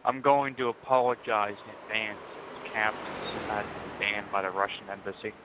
I'm going to apologize in advance. This captain has been banned by the Russian embassy.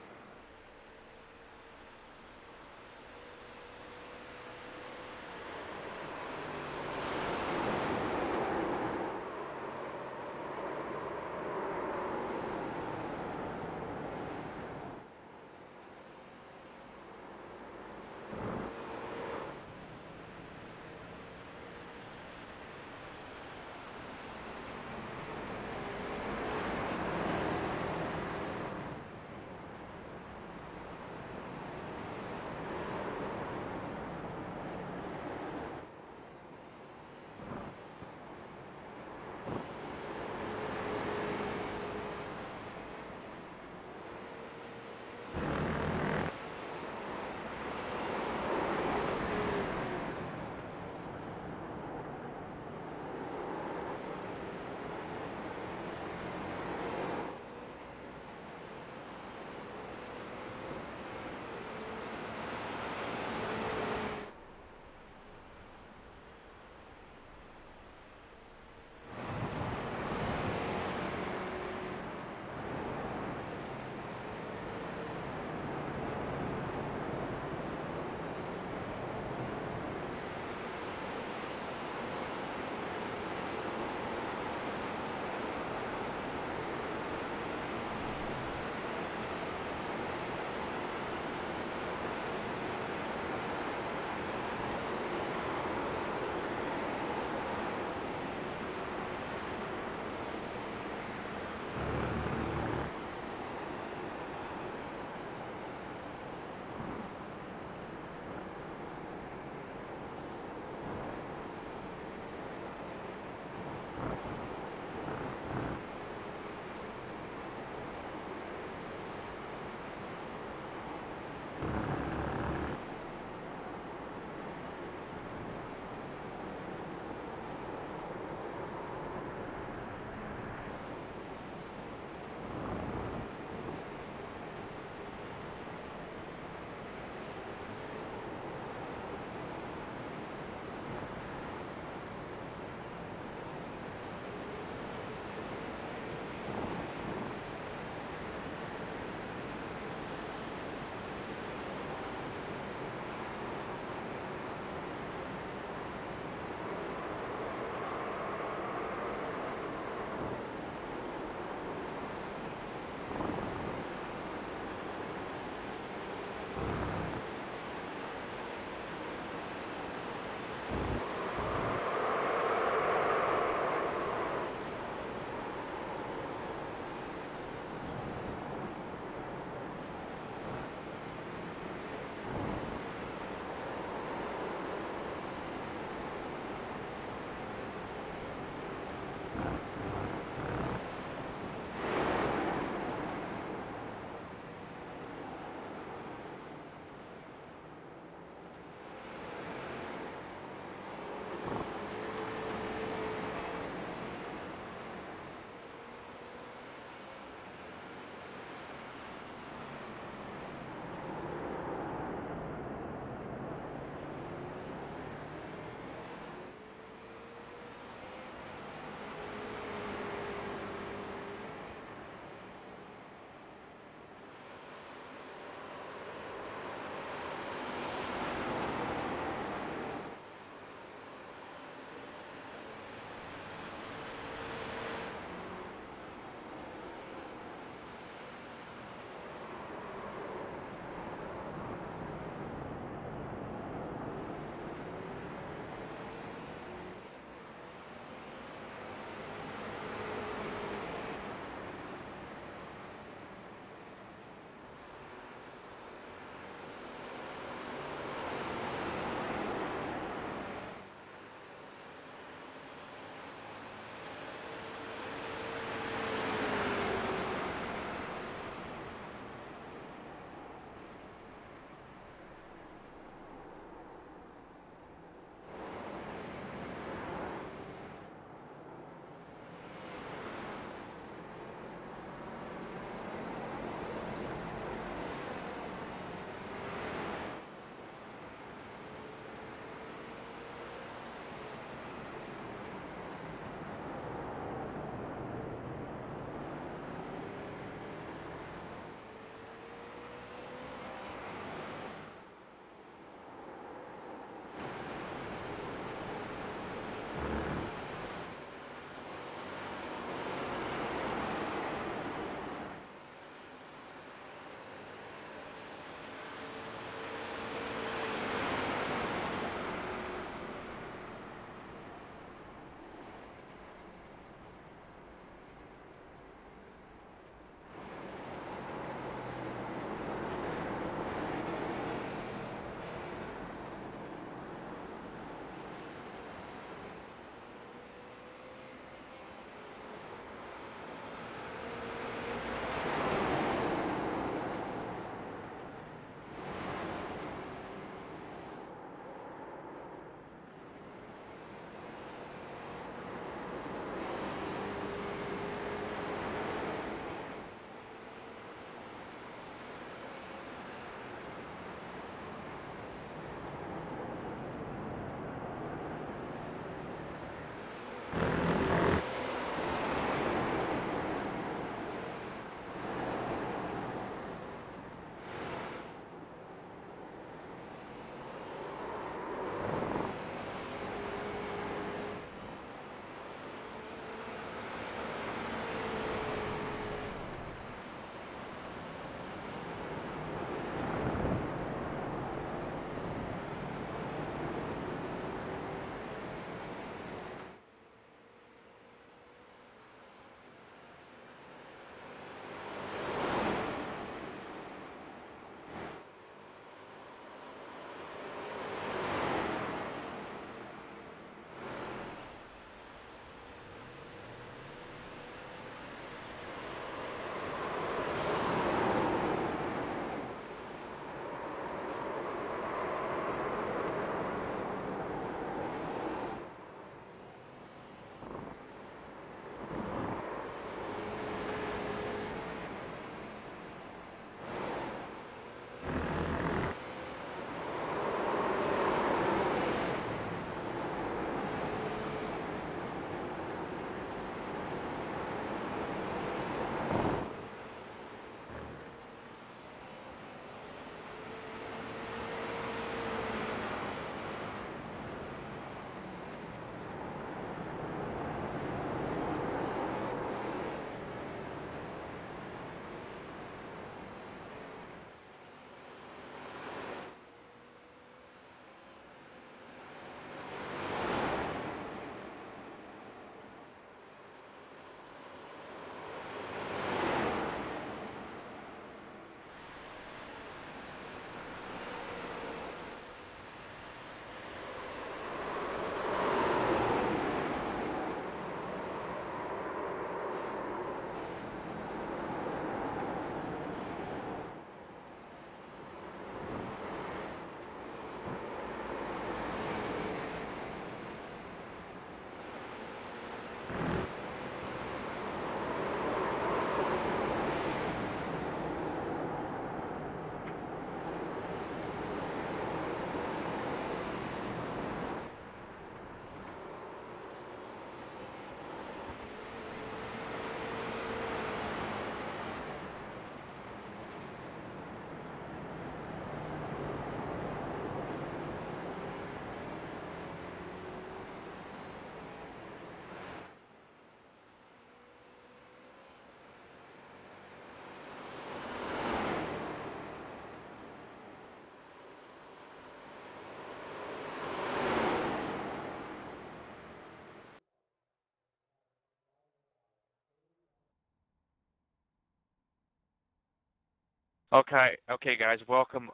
Okay, guys, welcome.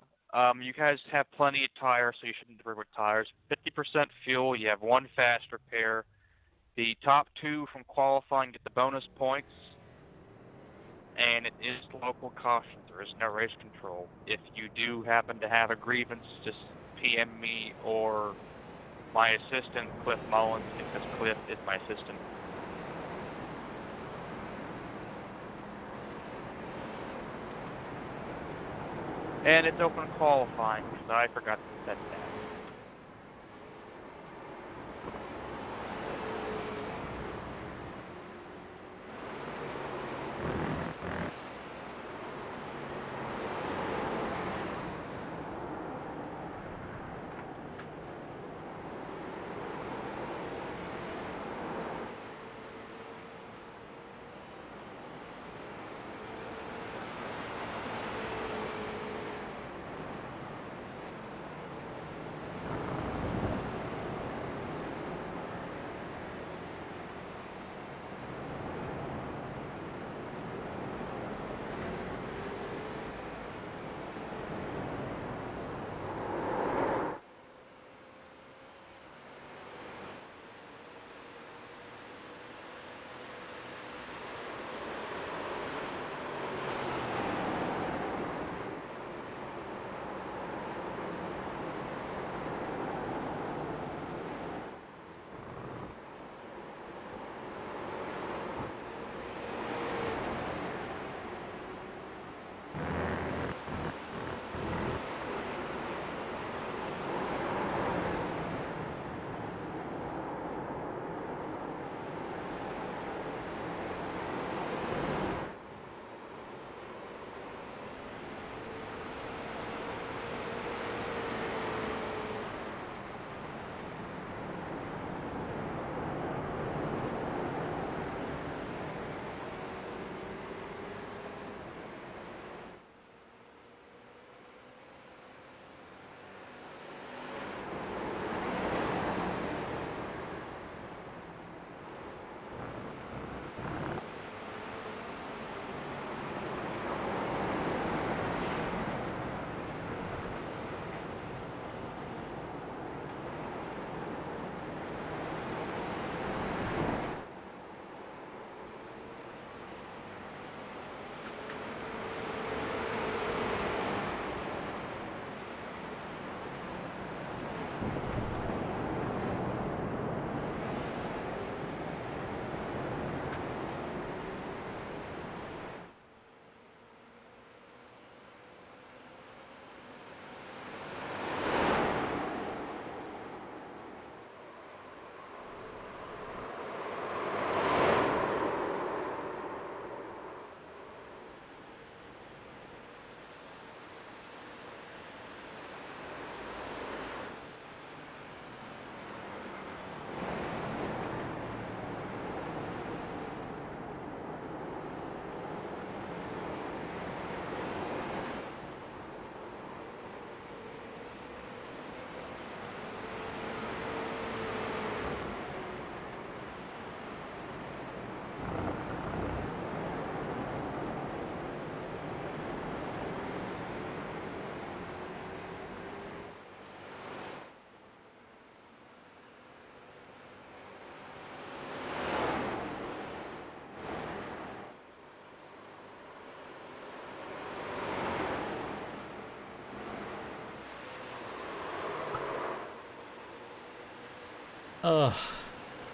You guys have plenty of tires, so you shouldn't worry with tires. 50% fuel. You have one fast repair. The top two from qualifying get the bonus points, and it is local caution. There is no race control. If you do happen to have a grievance, just PM me or my assistant, Cliff Mullins, because Cliff is my assistant. And it's open qualifying, because I forgot to set that.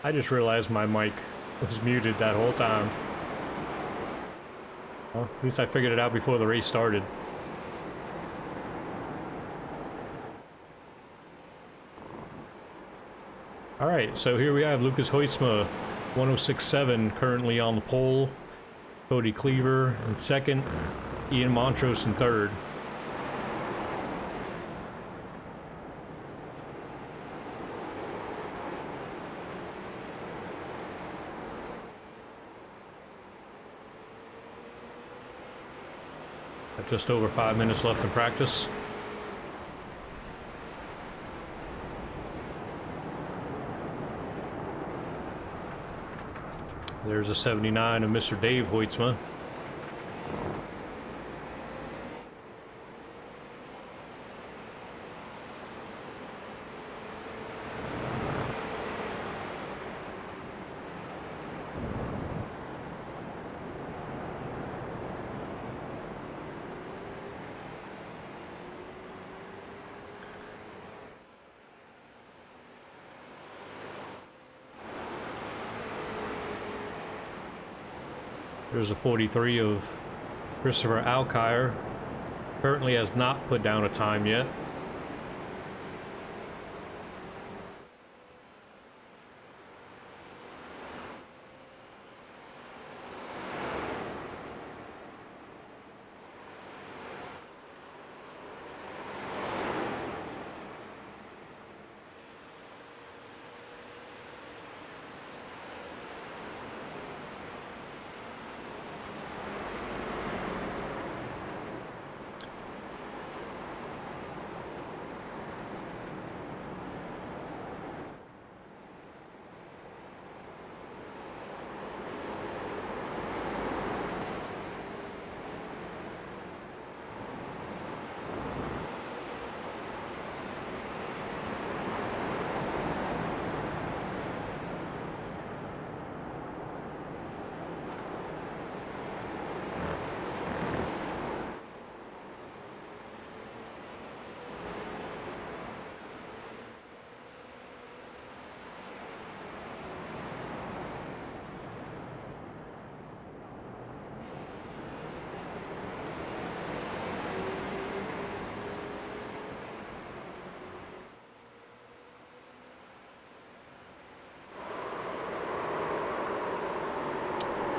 I just realized my mic was muted that whole time. Well, at least I figured it out before the race started. Alright, so here we have Lucas Hoytsma, 106.7, currently on the pole. Cody Cleaver in second. Ian Montrose in third. Just over 5 minutes left in practice. There's a 79 of Mr. Dave Hoytsma. There's a 43 of Christopher Alkire. Currently has not put down a time yet.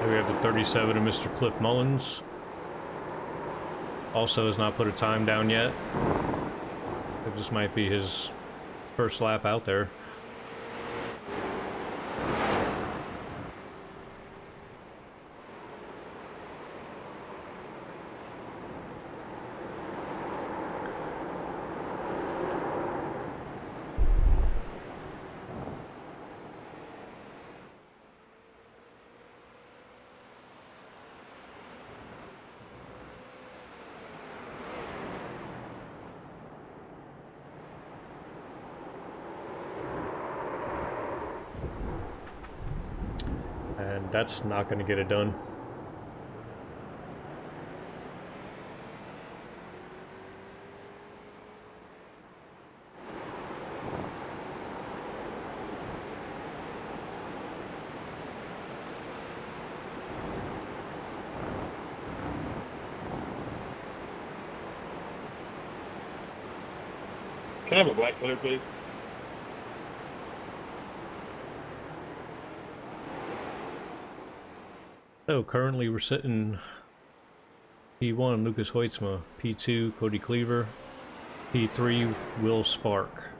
Here we have the 37 of Mr. Cliff Mullins. Also has not put a time down yet. This might be his first lap out there. And that's not going to get it done. Can I have a black clear, please? So currently we're sitting P1 Lucas Hoitzma, P2 Cody Cleaver, P3 Will Spark.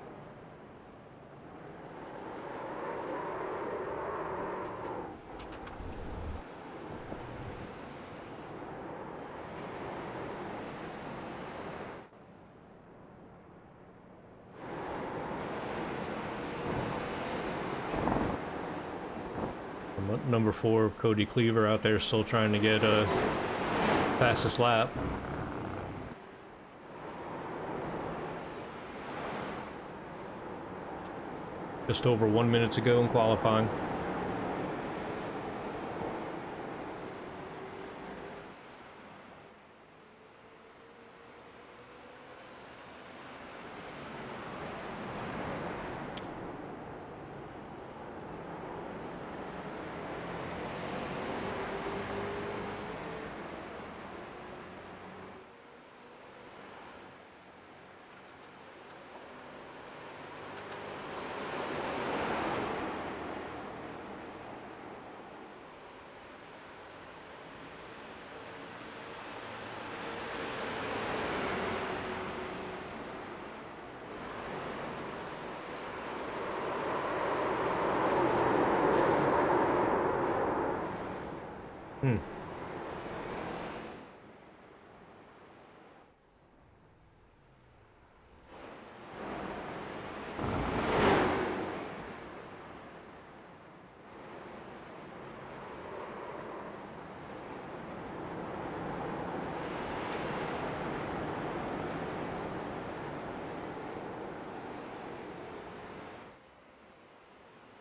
Number 4 of Cody Cleaver out there still trying to get a fastest lap. Just over 1 minute to go in qualifying.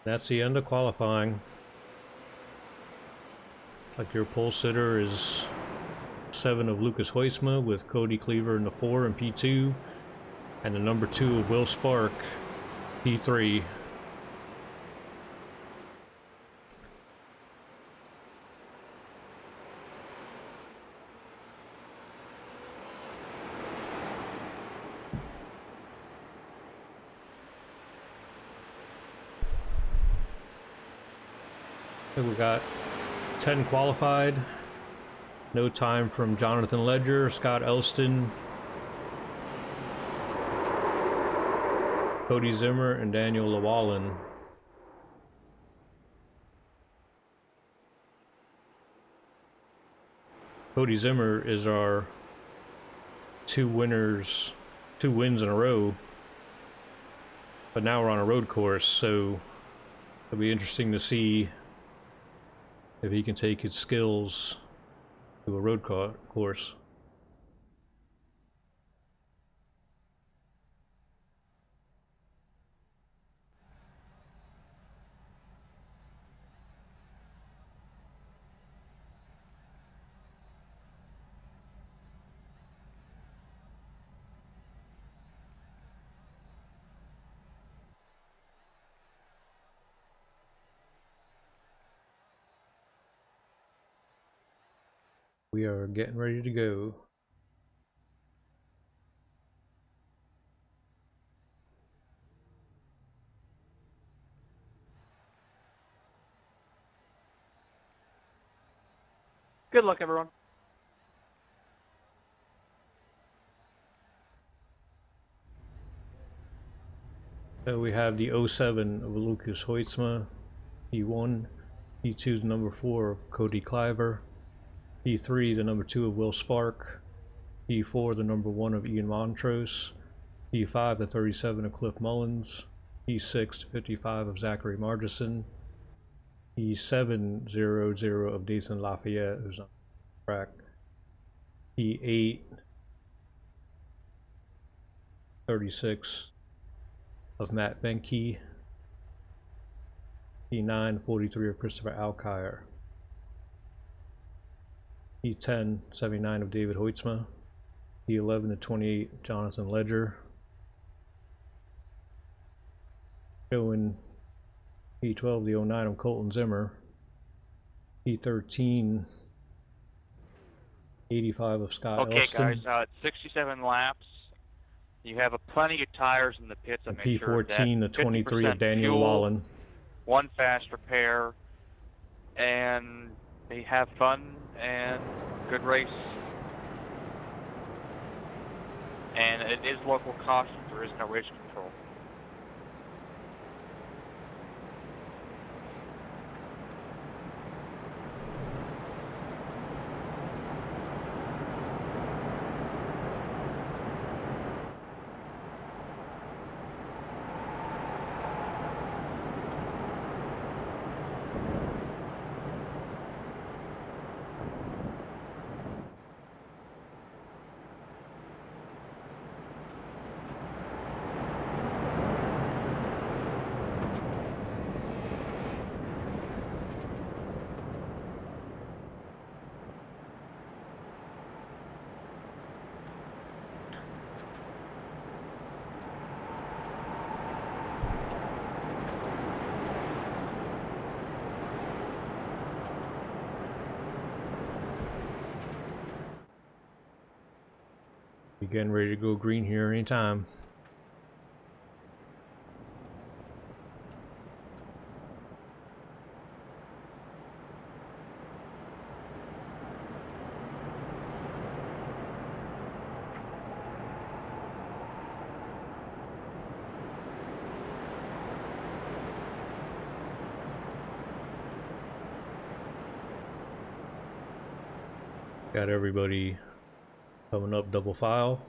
That's the end of qualifying. Looks like your pole sitter is 7 of Lucas Hoitzma with Cody Cleaver in the 4 and P2, and the number 2 of Will Spark, P3. So we got 10 qualified. No time from Jonathan Ledger, Scott Elston, Cody Zimmer, and Daniel Llewellyn. Cody Zimmer is our two wins in a row. But now we're on a road course, so it'll be interesting to see if he can take his skills to a road course. We are getting ready to go. Good luck, everyone. So we have the 07 of Lucas Hoytsma, P1, P2 the number 4 of Cody Cliver, P3 the number 2 of Will Spark, P4 the number 1 of Ian Montrose, P5 the 37 of Cliff Mullins, P6 the 55 of Zachary Margison, P7 00 of Dathan Lafayette, who's on track, P8 36 of Matt Benke, P9 43 of Christopher Alkire, P10 79 of David Hoytsma, P11 to 28 Jonathan Ledger, showing P12 the 09 of Colton Zimmer, P13 85 of Scott Elston. Okay, guys, it's 67 laps. You have plenty of tires in the pits. P14 to 23 of Daniel Wallen. One fast repair, and they have fun and good race. And it is local caution. There is no race control. Be getting ready to go green here anytime. Got everybody coming up double file.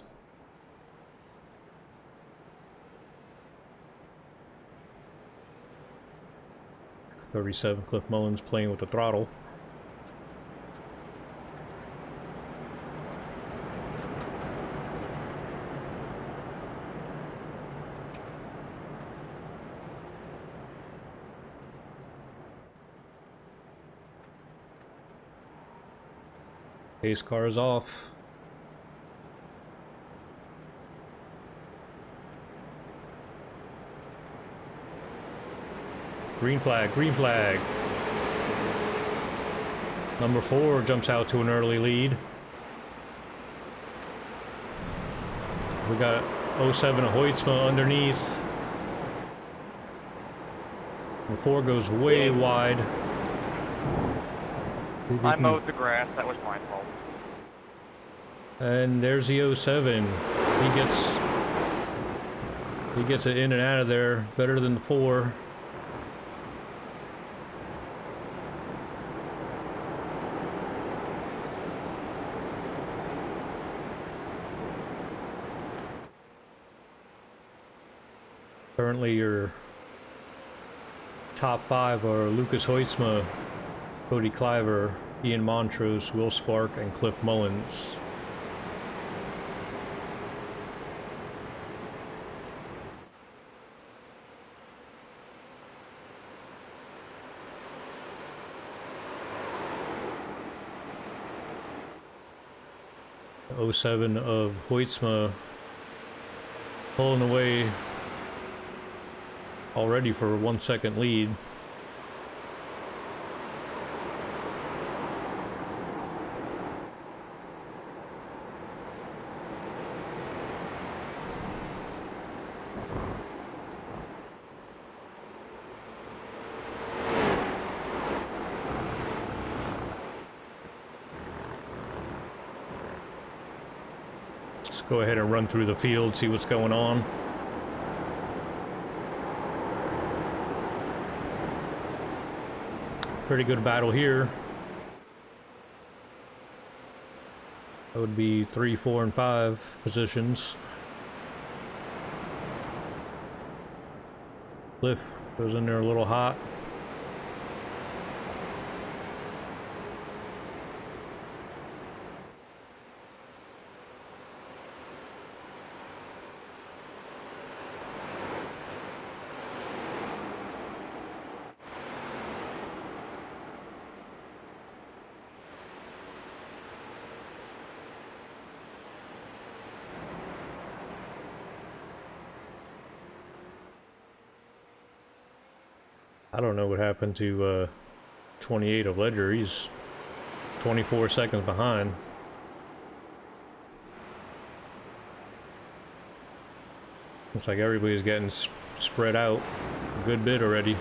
.37 Cliff Mullins playing with the throttle. Pace car is off. Green flag, green flag. Number 4 jumps out to an early lead. We got 07 Hoytsma underneath. The 4 goes way wide. See if he I can... mowed the grass. That was my fault. And there's the 07. He gets it in and out of there better than the 4. Currently your top 5 are Lucas Hoytsma, Cody Cliver, Ian Montrose, Will Spark, and Cliff Mullins. The 07 of Hoytsma pulling away already for a 1-second lead. Let's go ahead and run through the field, see what's going on. Pretty good battle here. That would be 3, 4, and 5 positions. Cliff goes in there a little hot. I don't know what happened to 28 of Ledger. He's 24 seconds behind. Looks like everybody's getting spread out a good bit already.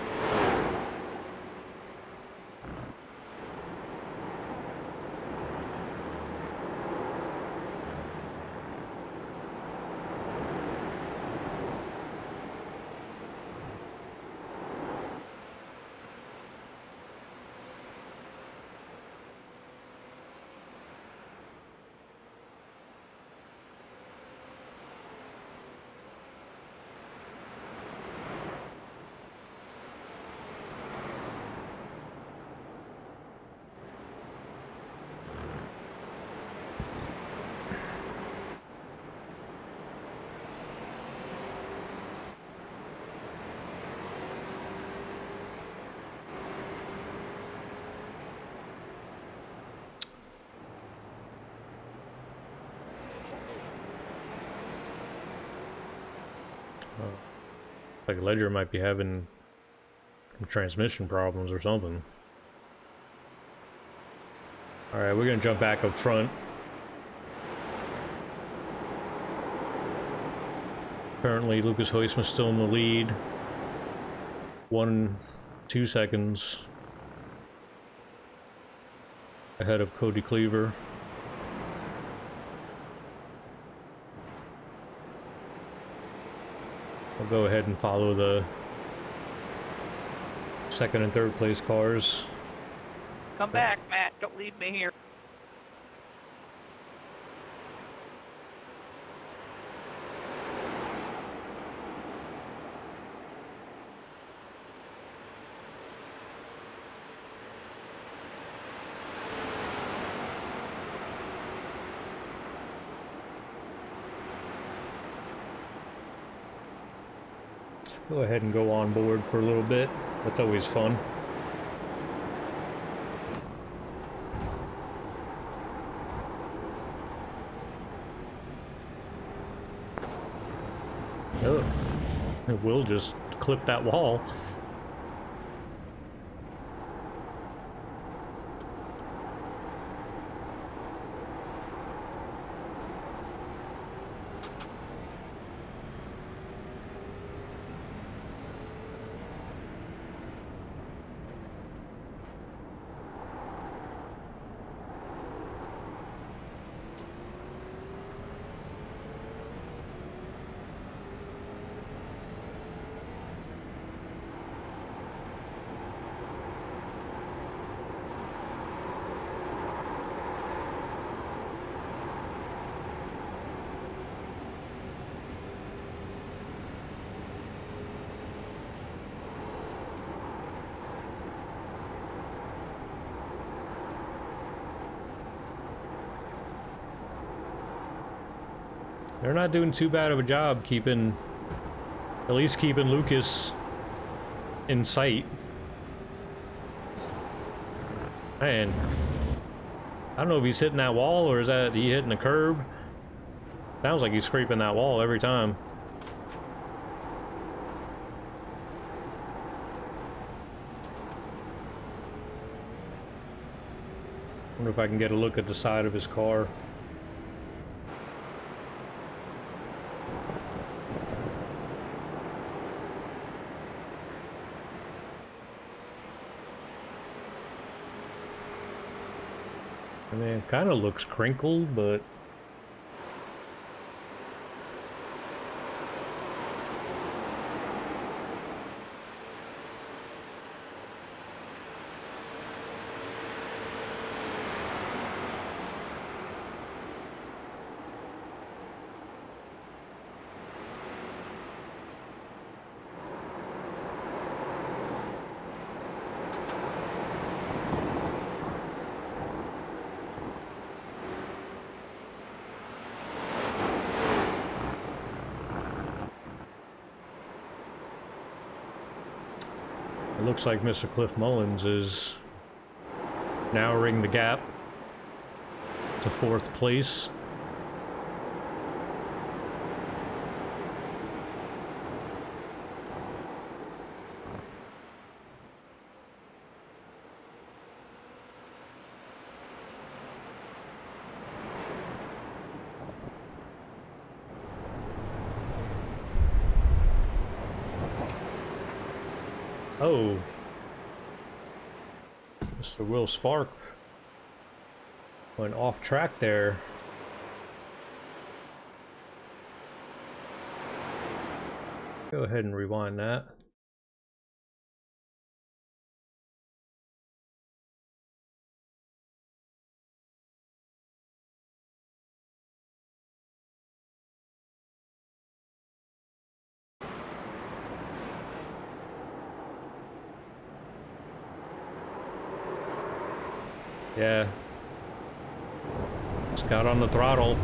Like Ledger might be having some transmission problems or something. Alright, we're gonna jump back up front. Currently, Lucas Hoytsma still in the lead. 1-2 seconds ahead of Cody Cleaver. I'll go ahead and follow the second and third place cars. Come back, Matt. Don't leave me here. Go ahead and go on board for a little bit. That's always fun. Oh, it will just clip that wall. They're not doing too bad of a job keeping, at least keeping Lucas in sight. Man, I don't know if he's hitting that wall or is that he hitting the curb. Sounds like he's scraping that wall every time. Wonder if I can get a look at the side of his car. I mean, it kind of looks crinkled, but it looks like Mr. Cliff Mullins is narrowing the gap to 4th place. Oh, Mr. Will Spark went off track there. Go ahead and rewind that. Yeah. Just got on the throttle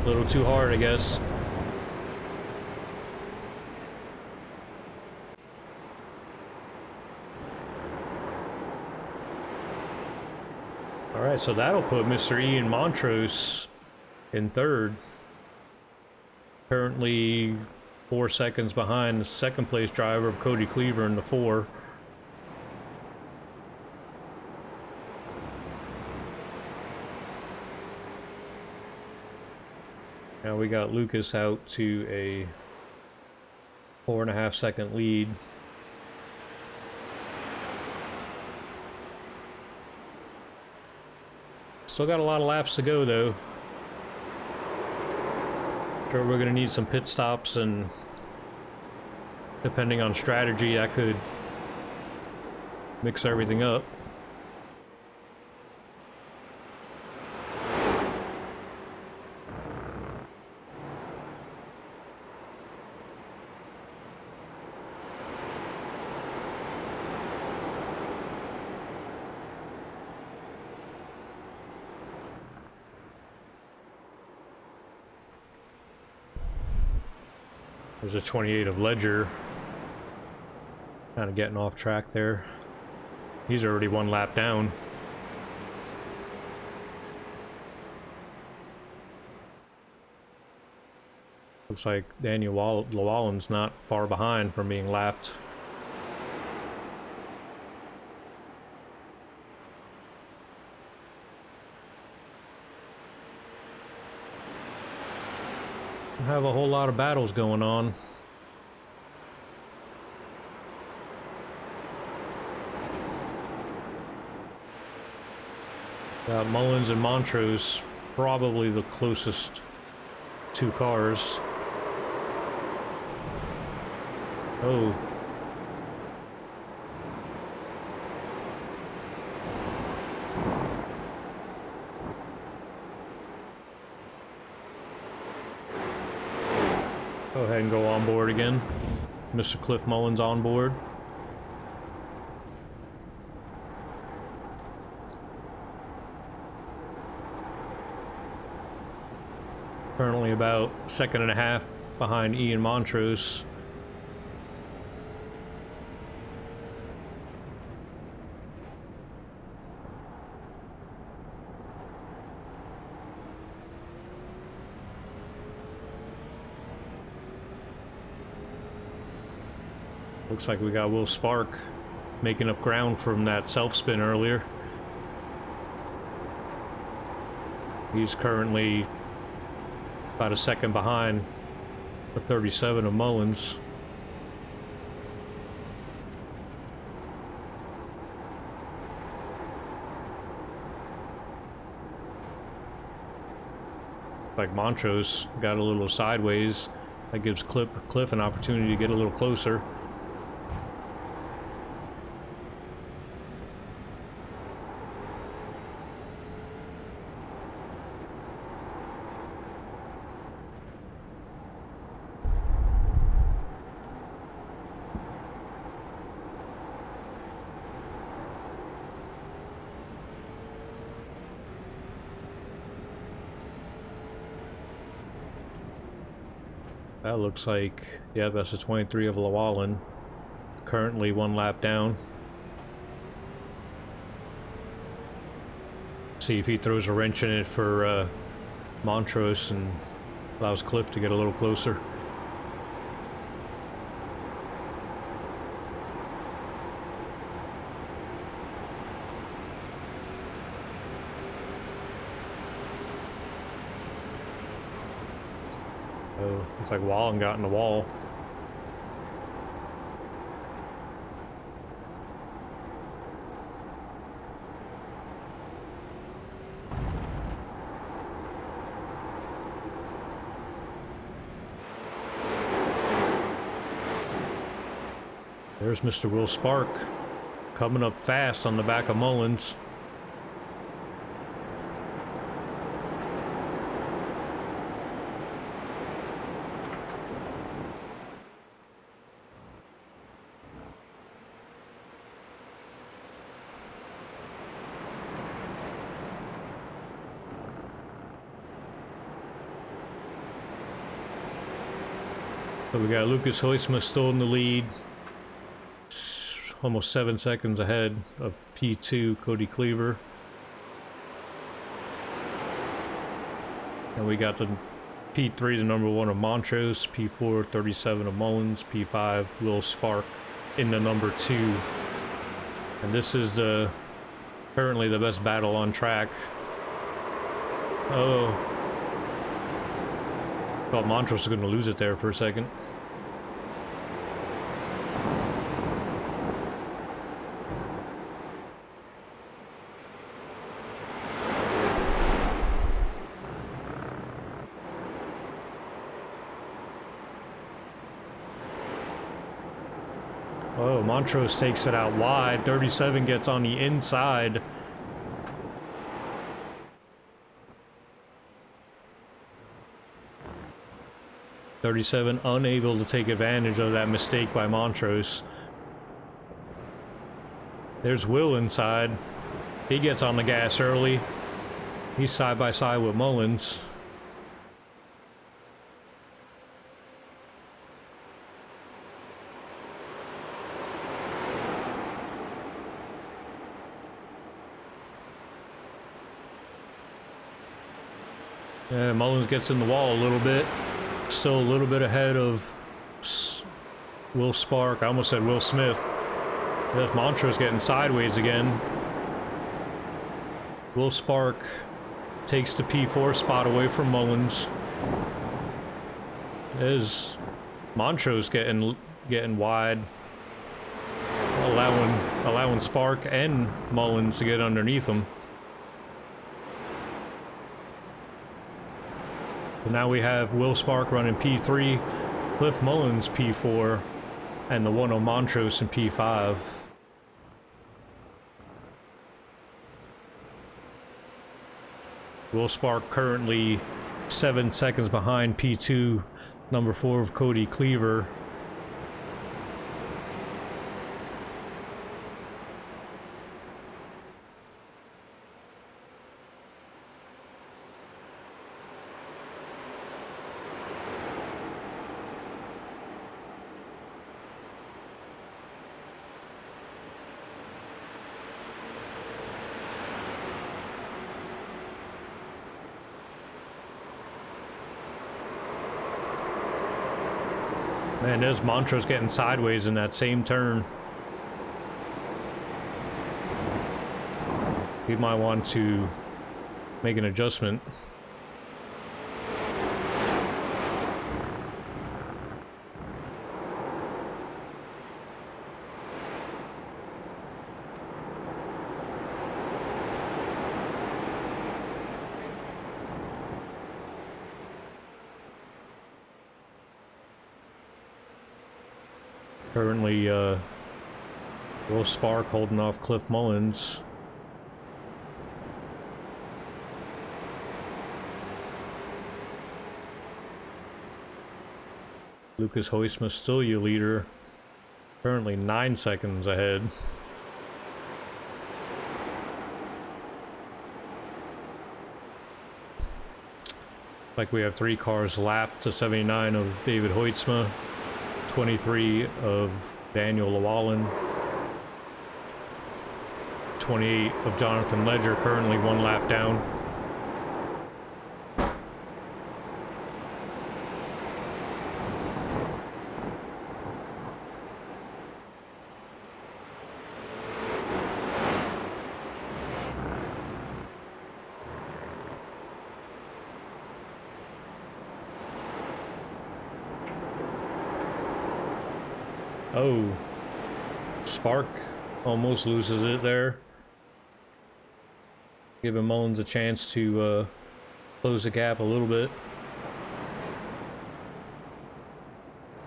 a little too hard, I guess. Alright, so that'll put Mr. Ian Montrose in 3rd. Currently 4 seconds behind the 2nd place driver of Cody Cleaver in the 4. Now we got Lucas out to a 4.5 second lead. Still got a lot of laps to go though. Sure, we're gonna need some pit stops, and depending on strategy, that could mix everything up. There's a 28 of Ledger. Kind of getting off track there. He's already 1 lap down. Looks like Daniel Llewellyn's not far behind from being lapped. Have a whole lot of battles going on. Mullins and Montrose, probably the closest 2 cars. Oh. Go ahead and go on board again. Mr. Cliff Mullins on board. Currently about 1.5 seconds behind Ian Montrose. Looks like we got Will Spark making up ground from that self-spin earlier. He's currently about 1 second behind the 37 of Mullins. Like Montrose got a little sideways. That gives Cliff an opportunity to get a little closer. That looks like, yeah, that's the 23 of Llewellyn. Currently 1 lap down. See if he throws a wrench in it for Montrose and allows Cliff to get a little closer. Oh, looks like Wallen got in the wall. There's Mr. Will Spark coming up fast on the back of Mullins. So we got Lucas Huisma still in the lead. Almost 7 seconds ahead of P2 Cody Cleaver. And we got the P3, the number 1 of Montrose, P4, 37 of Mullins, P5, Will Spark in the number 2. And this is currently the best battle on track. Oh. Thought Montrose was going to lose it there for a second. Oh, Montrose takes it out wide. 37 gets on the inside. .37 unable to take advantage of that mistake by Montrose. There's Will inside. He gets on the gas early. He's side by side with Mullins. Yeah, Mullins gets in the wall a little bit. Still a little bit ahead of Will Spark. I almost said Will Smith. That's Montrose getting sideways again. Will Spark takes the P4 spot away from Mullins. There's Montrose getting wide, allowing Spark and Mullins to get underneath him. So now we have Will Spark running P3, Cliff Mullins P4, and the 1 on Montrose in P5. Will Spark currently 7 seconds behind P2, number 4 of Cody Cleaver. Man, there's Montrose getting sideways in that same turn. He might want to make an adjustment. Currently, Will Spark holding off Cliff Mullins. Lucas Hoisma still your leader. Currently 9 seconds ahead. Like we have 3 cars lapped to 79 of David Hoitzma, 23 of Daniel Llewellyn, 28 of Jonathan Ledger, currently 1 lap down. Oh, Spark almost loses it there. Giving Mullins a chance to close the gap a little bit.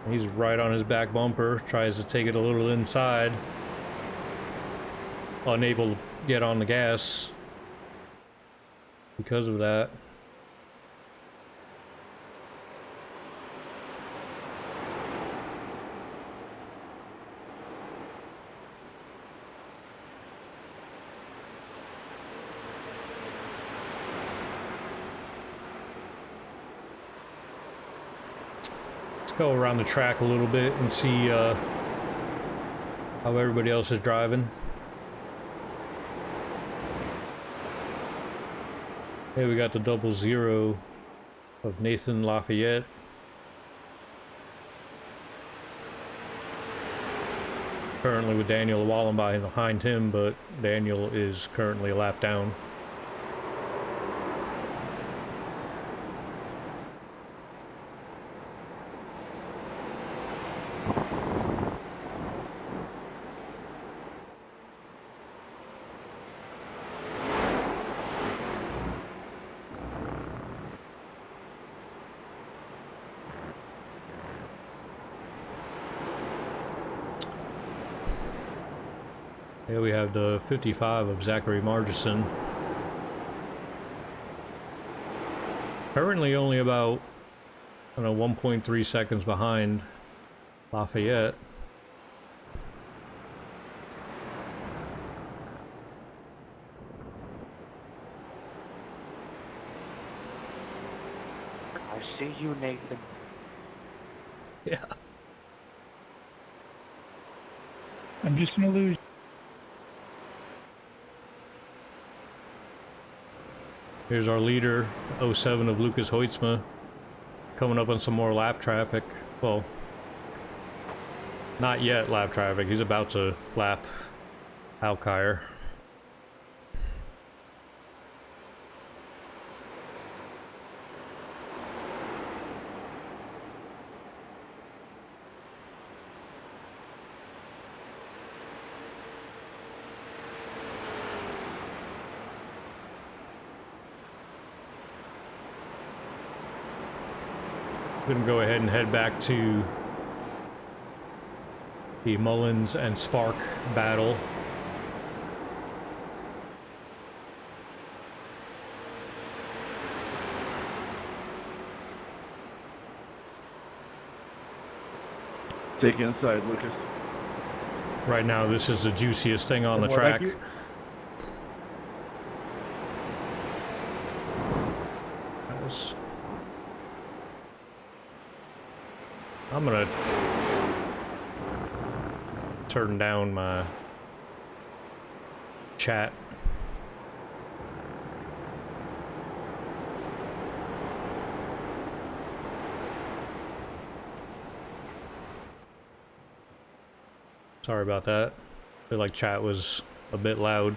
He's right on his back bumper, tries to take it a little inside. Unable to get on the gas because of that. Go around the track a little bit and see how everybody else is driving. Here we got the 00 of Nathan Lafayette. Currently with Daniel Llewellyn behind him, but Daniel is currently a lap down. Here we have the 55 of Zachary Margison. Currently only about, I don't know, 1.3 seconds behind Lafayette. I see you, Nathan. Yeah. I'm just an illusion. Here's our leader, 07 of Lucas Hoitzma, coming up on some more lap traffic. Well, not yet lap traffic. He's about to lap Alkire. We're gonna go ahead and head back to the Mullins and Spark battle. Take inside, Lucas. Right now, this is the juiciest thing on the track. I'm gonna turn down my chat. Sorry about that. I feel like chat was a bit loud.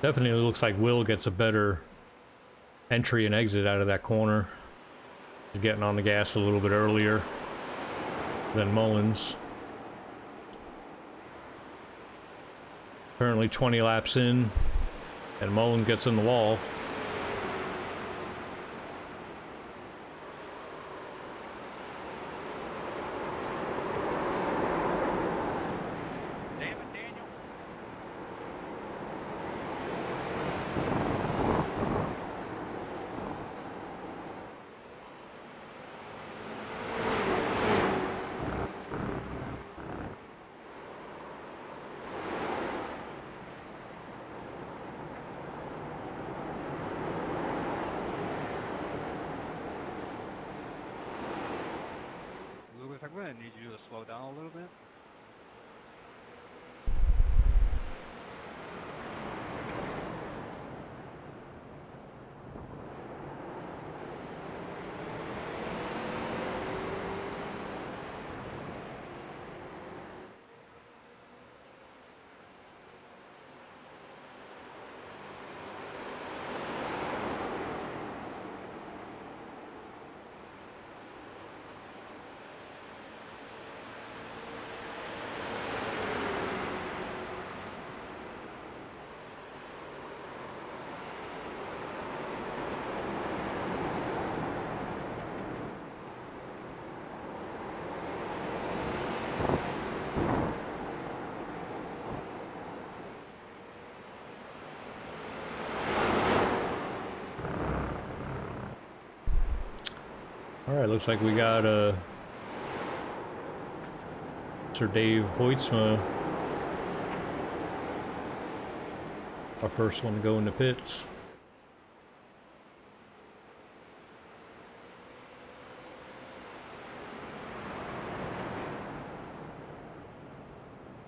Definitely looks like Will gets a better entry and exit out of that corner. He's getting on the gas a little bit earlier than Mullins. Currently 20 laps in, and Mullins gets in the wall. Damn it, Daniel. Lucas, I'm gonna need you to slow down a little bit. Alright, looks like we got Sir Dave Hoytsma, our first one to go in the pits.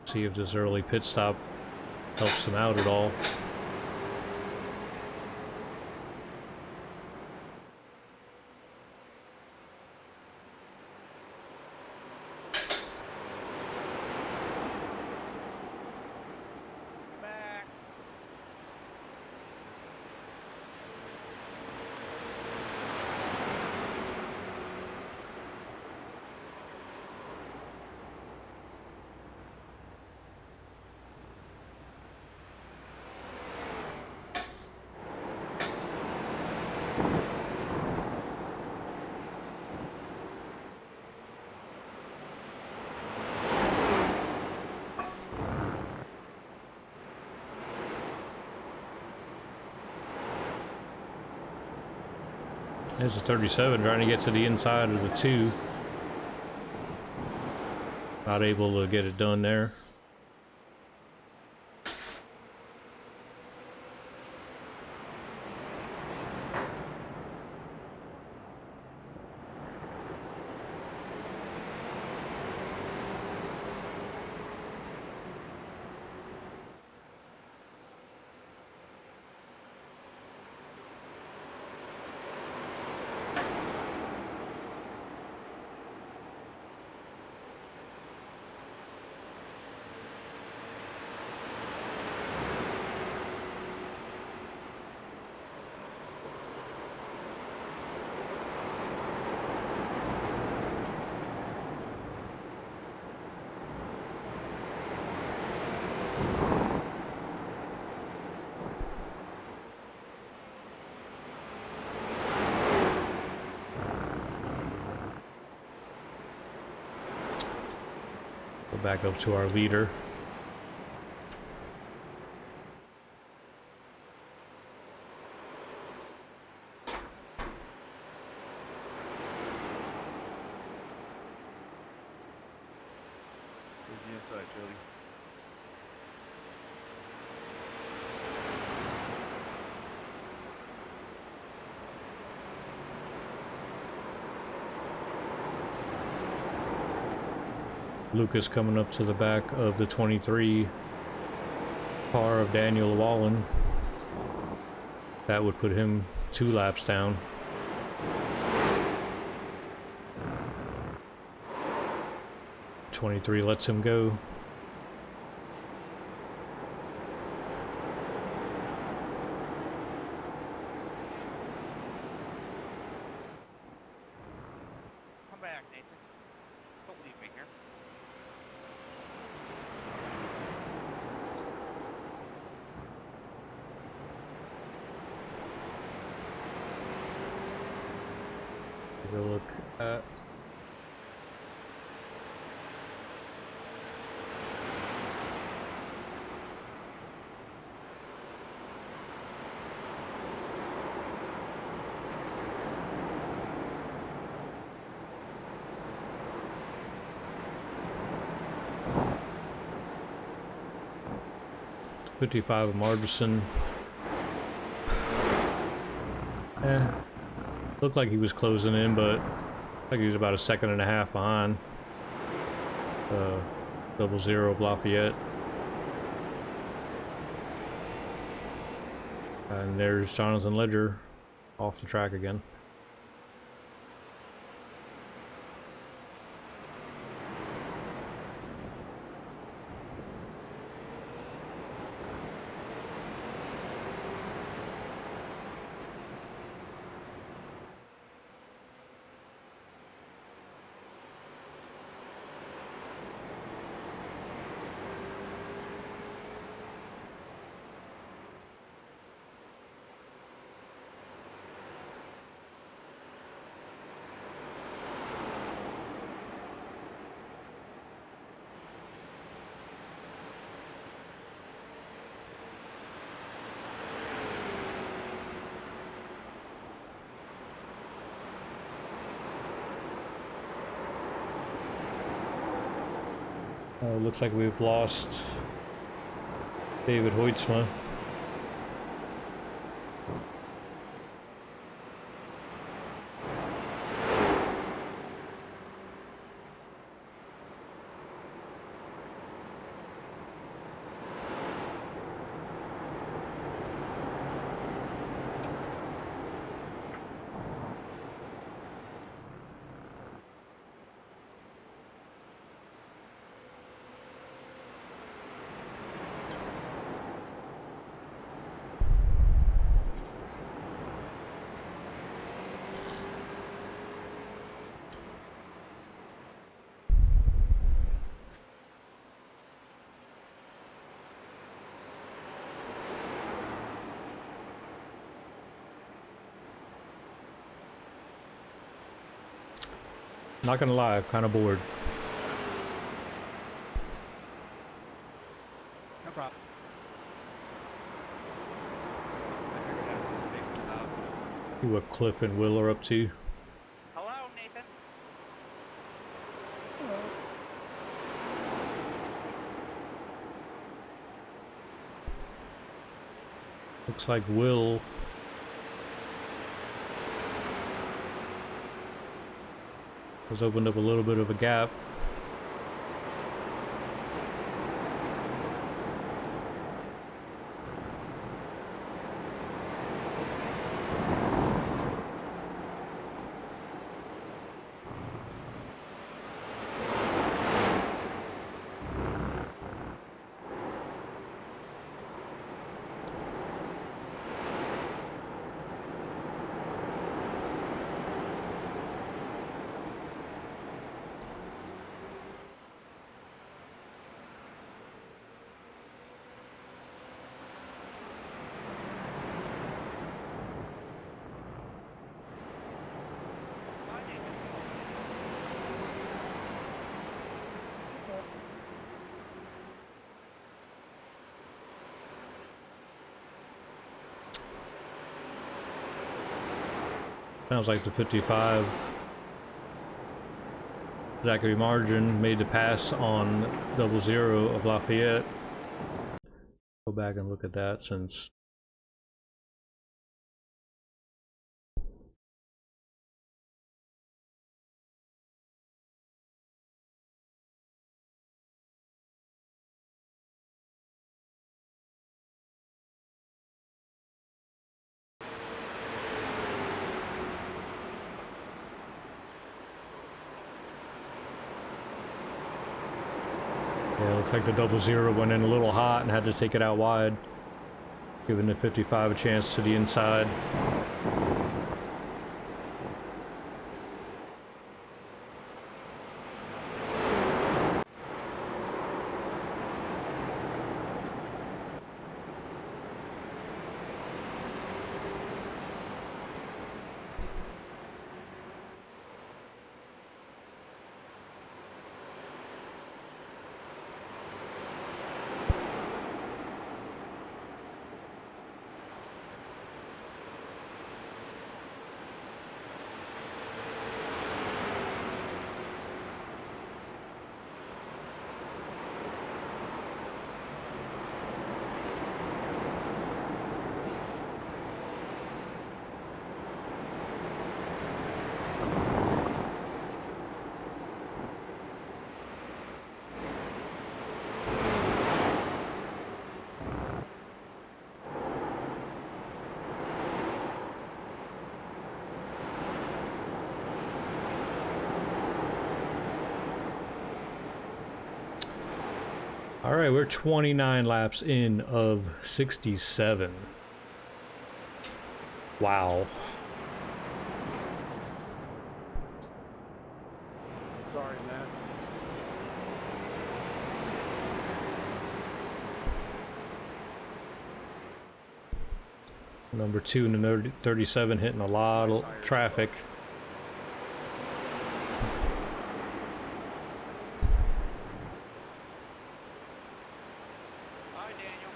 See if this early pit stop helps him out at all. There's a 37 trying to get to the inside of the 2. Not able to get it done there. Go back up to our leader. Where's the inside, Jody? Lucas coming up to the back of the 23 car of Daniel Wallen. That would put him 2 laps down. .23 lets him go. Come back, Nathan. Don't leave me here. Take a look at .55 of Margerson. Looked like he was closing in, but like he was about a 1.5 seconds behind. 00 of Lafayette. And there's Jonathan Ledger off the track again. Looks like we've lost David Hoytsma. Not gonna lie, I'm kind of bored. No problem. See what Cliff and Will are up to. Hello, Nathan. Looks like Will has opened up a little bit of a gap. Sounds like the 55 Zachary Margin made the pass on 00 of Lafayette. Go back and look at that since Yeah, looks like the 00 went in a little hot and had to take it out wide, giving the 55 a chance to the inside. All right, we're 29 laps in of 67. Wow. Sorry, Matt. Number 2 and the 37 hitting a lot of traffic. Hi, Daniel.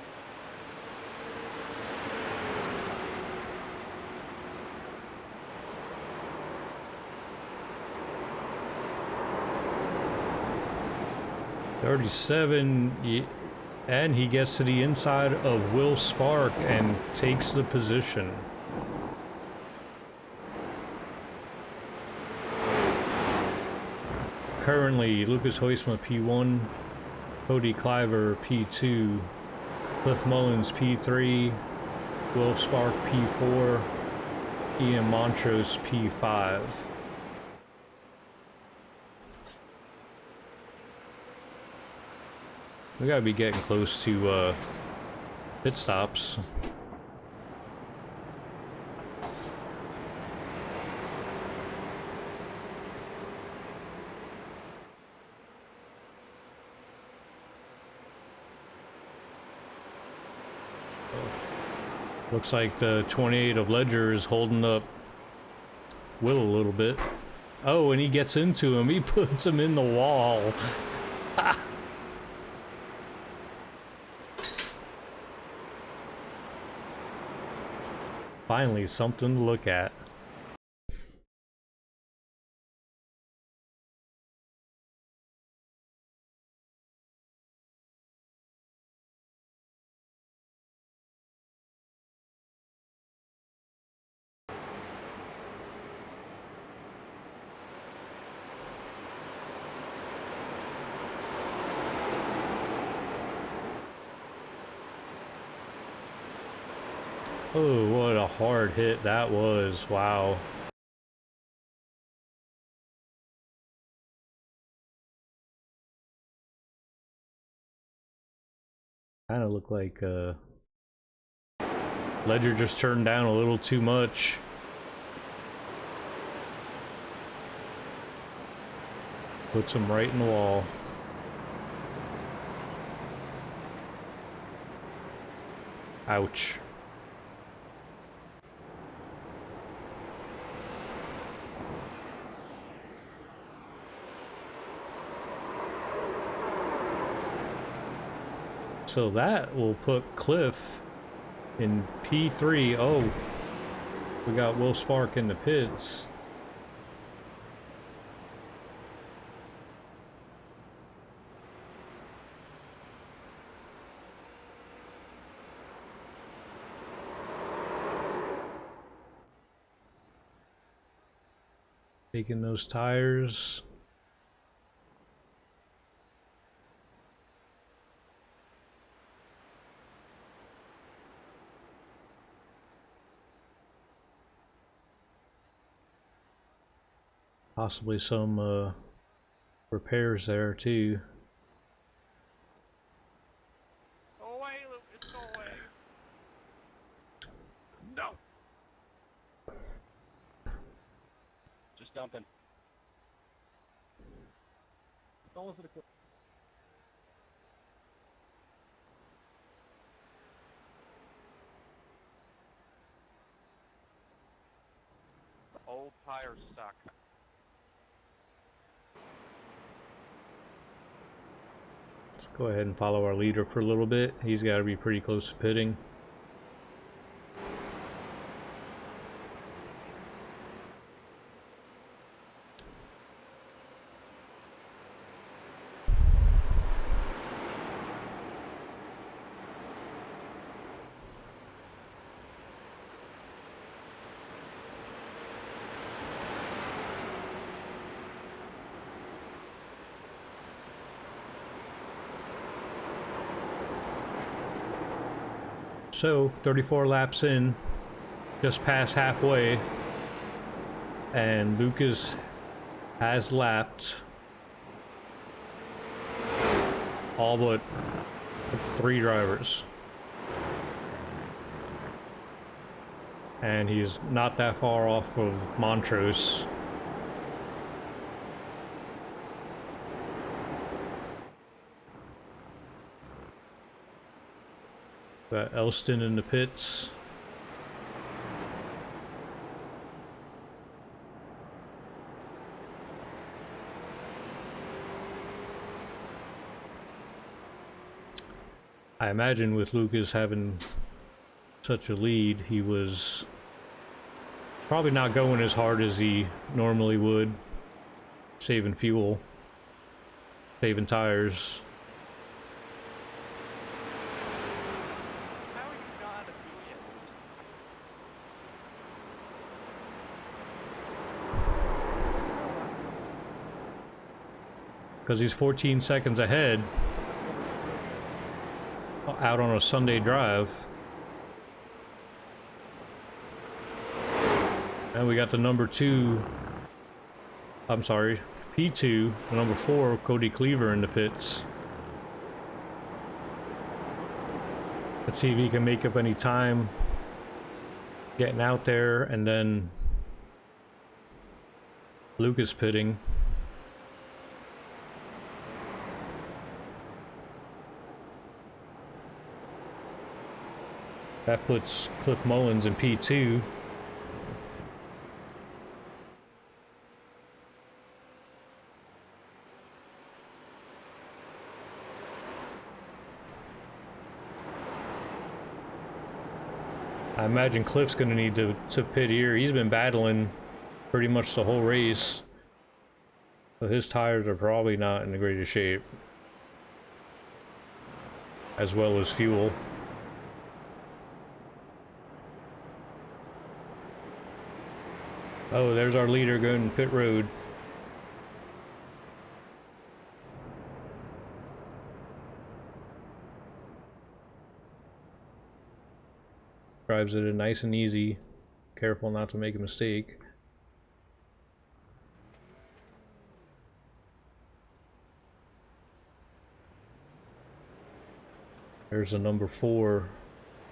And he gets to the inside of Will Spark and takes the position. Currently, Lucas Hoisma P1, Cody Cliver P2, Cliff Mullins P3, Will Spark P4, Ian Montrose P5. We gotta be getting close to pit stops. Looks like the 28 of Ledger is holding up Will a little bit. Oh, and he gets into him. He puts him in the wall. Finally, something to look at. Oh, what a hard hit that was. Wow. Kind of looked like Ledger just turned down a little too much. Puts him right in the wall. Ouch. So that will put Cliff in P3. Oh, we got Will Spark in the pits. Taking those tires. Possibly some repairs there too. Jumping. Almost at a quick. The old tires suck. Let's go ahead and follow our leader for a little bit. He's got to be pretty close to pitting. So 34 laps in, just past halfway, and Lucas has lapped all but 3 drivers, and he's not that far off of Montrose. Got Elston in the pits. I imagine with Lucas having such a lead, he was probably not going as hard as he normally would, saving fuel, saving tires. Because he's 14 seconds ahead out on a Sunday drive. And we got the number 2, I'm sorry, P2, the number 4, Cody Cleaver in the pits. Let's see if he can make up any time getting out there, and then Lucas pitting. That puts Cliff Mullins in P2. I imagine Cliff's going to need to pit here. He's been battling pretty much the whole race, so his tires are probably not in the greatest shape, as well as fuel. Oh, there's our leader going pit road. Drives it in nice and easy. Careful not to make a mistake. There's a number 4,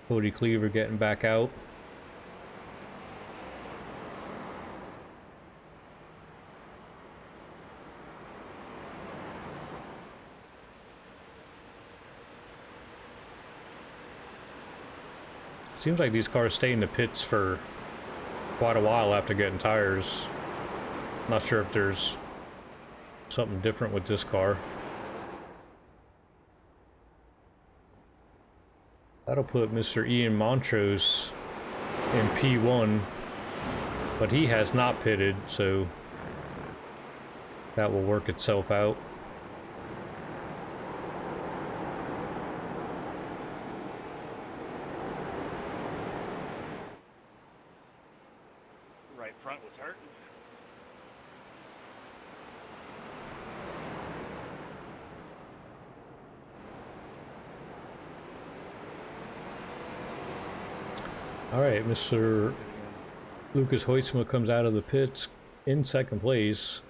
Cody Cleaver, getting back out. Seems like these cars stay in the pits for quite a while after getting tires. Not sure if there's something different with this car. That'll put Mr. Ian Montrose in P1, but he has not pitted, so that will work itself out. Right front was hurting. Alright, Mr. Lucas Hoytsma comes out of the pits in second place.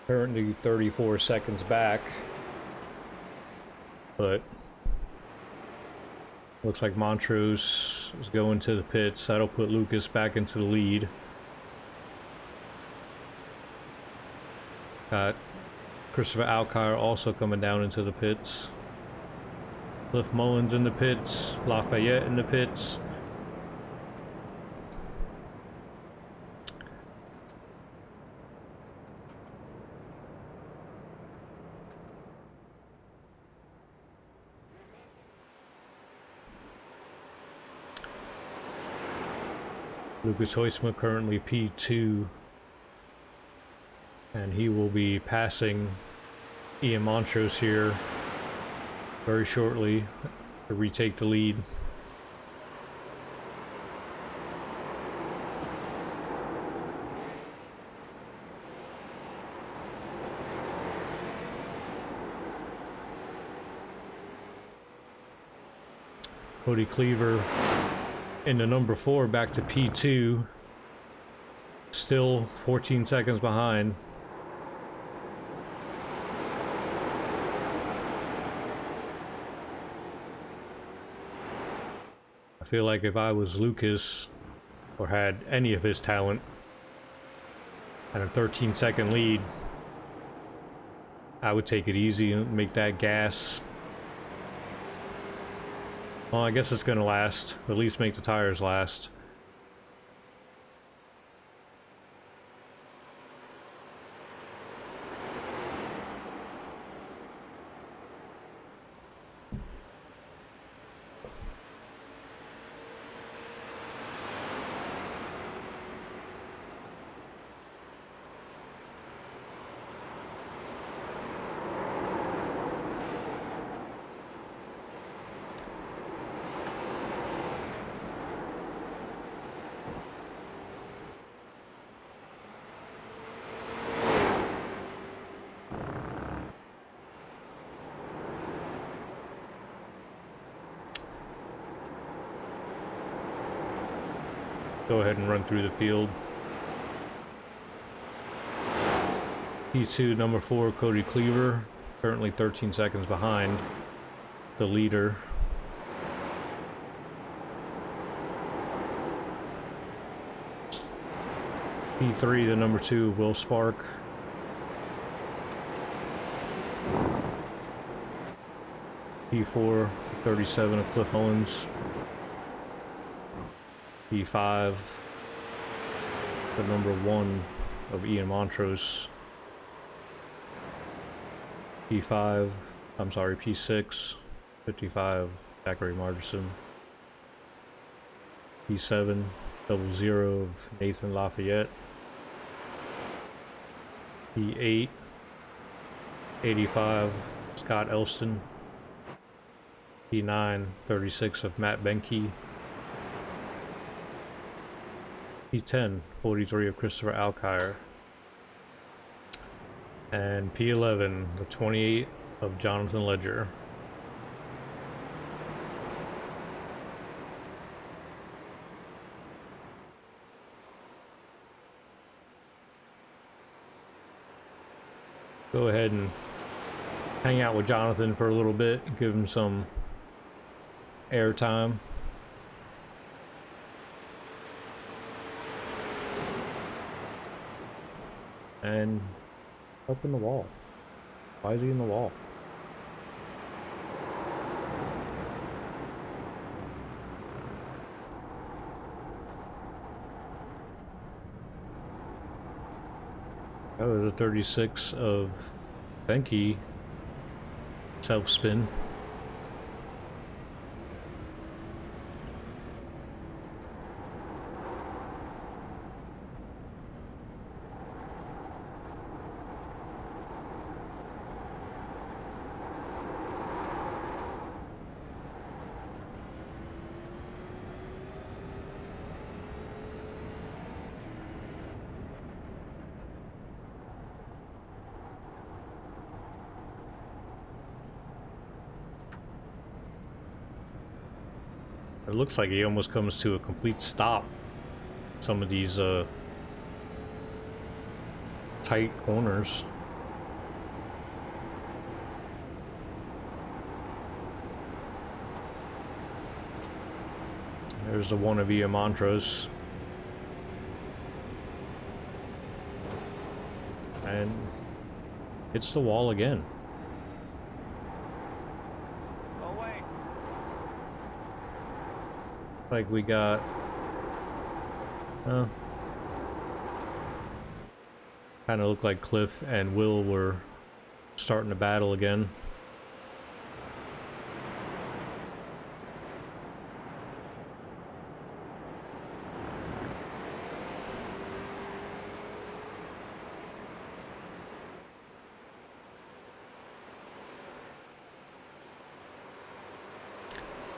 Currently 34 seconds back. But looks like Montrose is going to the pits. That'll put Lucas back into the lead. Got Christopher Alkire also coming down into the pits. Cliff Mullins in the pits. Lafayette in the pits. Lucas Hoisma currently P2, and he will be passing Ian Montrose here very shortly to retake the lead. Cody Cleaver in the number 4 back to P2, still 14 seconds behind. I feel like if I was Lucas or had any of his talent and a 13-second lead, I would take it easy and make that gas. Well, I guess it's gonna last. At least make the tires last. Go ahead and run through the field. P2, number 4, Cody Cleaver, currently 13 seconds behind the leader. P3, the number 2, Will Spark. P4, 37 of Cliff Mullins. P5, the number 1 of Ian Montrose. P5, I'm sorry, P6, 55, Zachary Margerson. P7, 00 of Nathan Lafayette. P8, 85, Scott Elston. P9, 36 of Matt Benke. P10, 43 of Christopher Alkire. And P11, the 28 of Jonathan Ledger. Go ahead and hang out with Jonathan for a little bit, give him some airtime. And up in the wall. Why is he in the wall? That was a 36 of Benke self-spin. It looks like he almost comes to a complete stop. Some of these tight corners. There's the one of Ian Montrose. And Hits the wall again. Oh wait. Like we got... kind of looked like Cliff and Will were starting to battle again.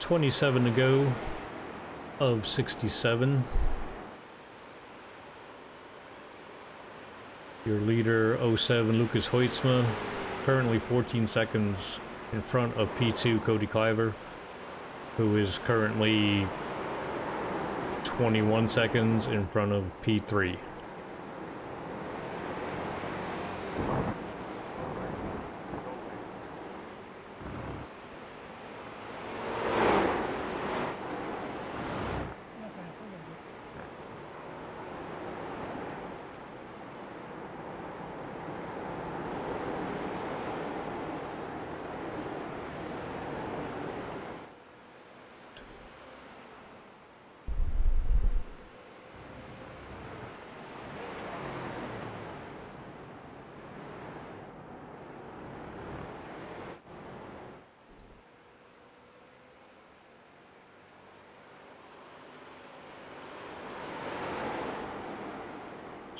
.27 to go of 67. Your leader, 07 Lucas Hoitzma, currently 14 seconds in front of P2 Cody Cliver, who is currently 21 seconds in front of P3.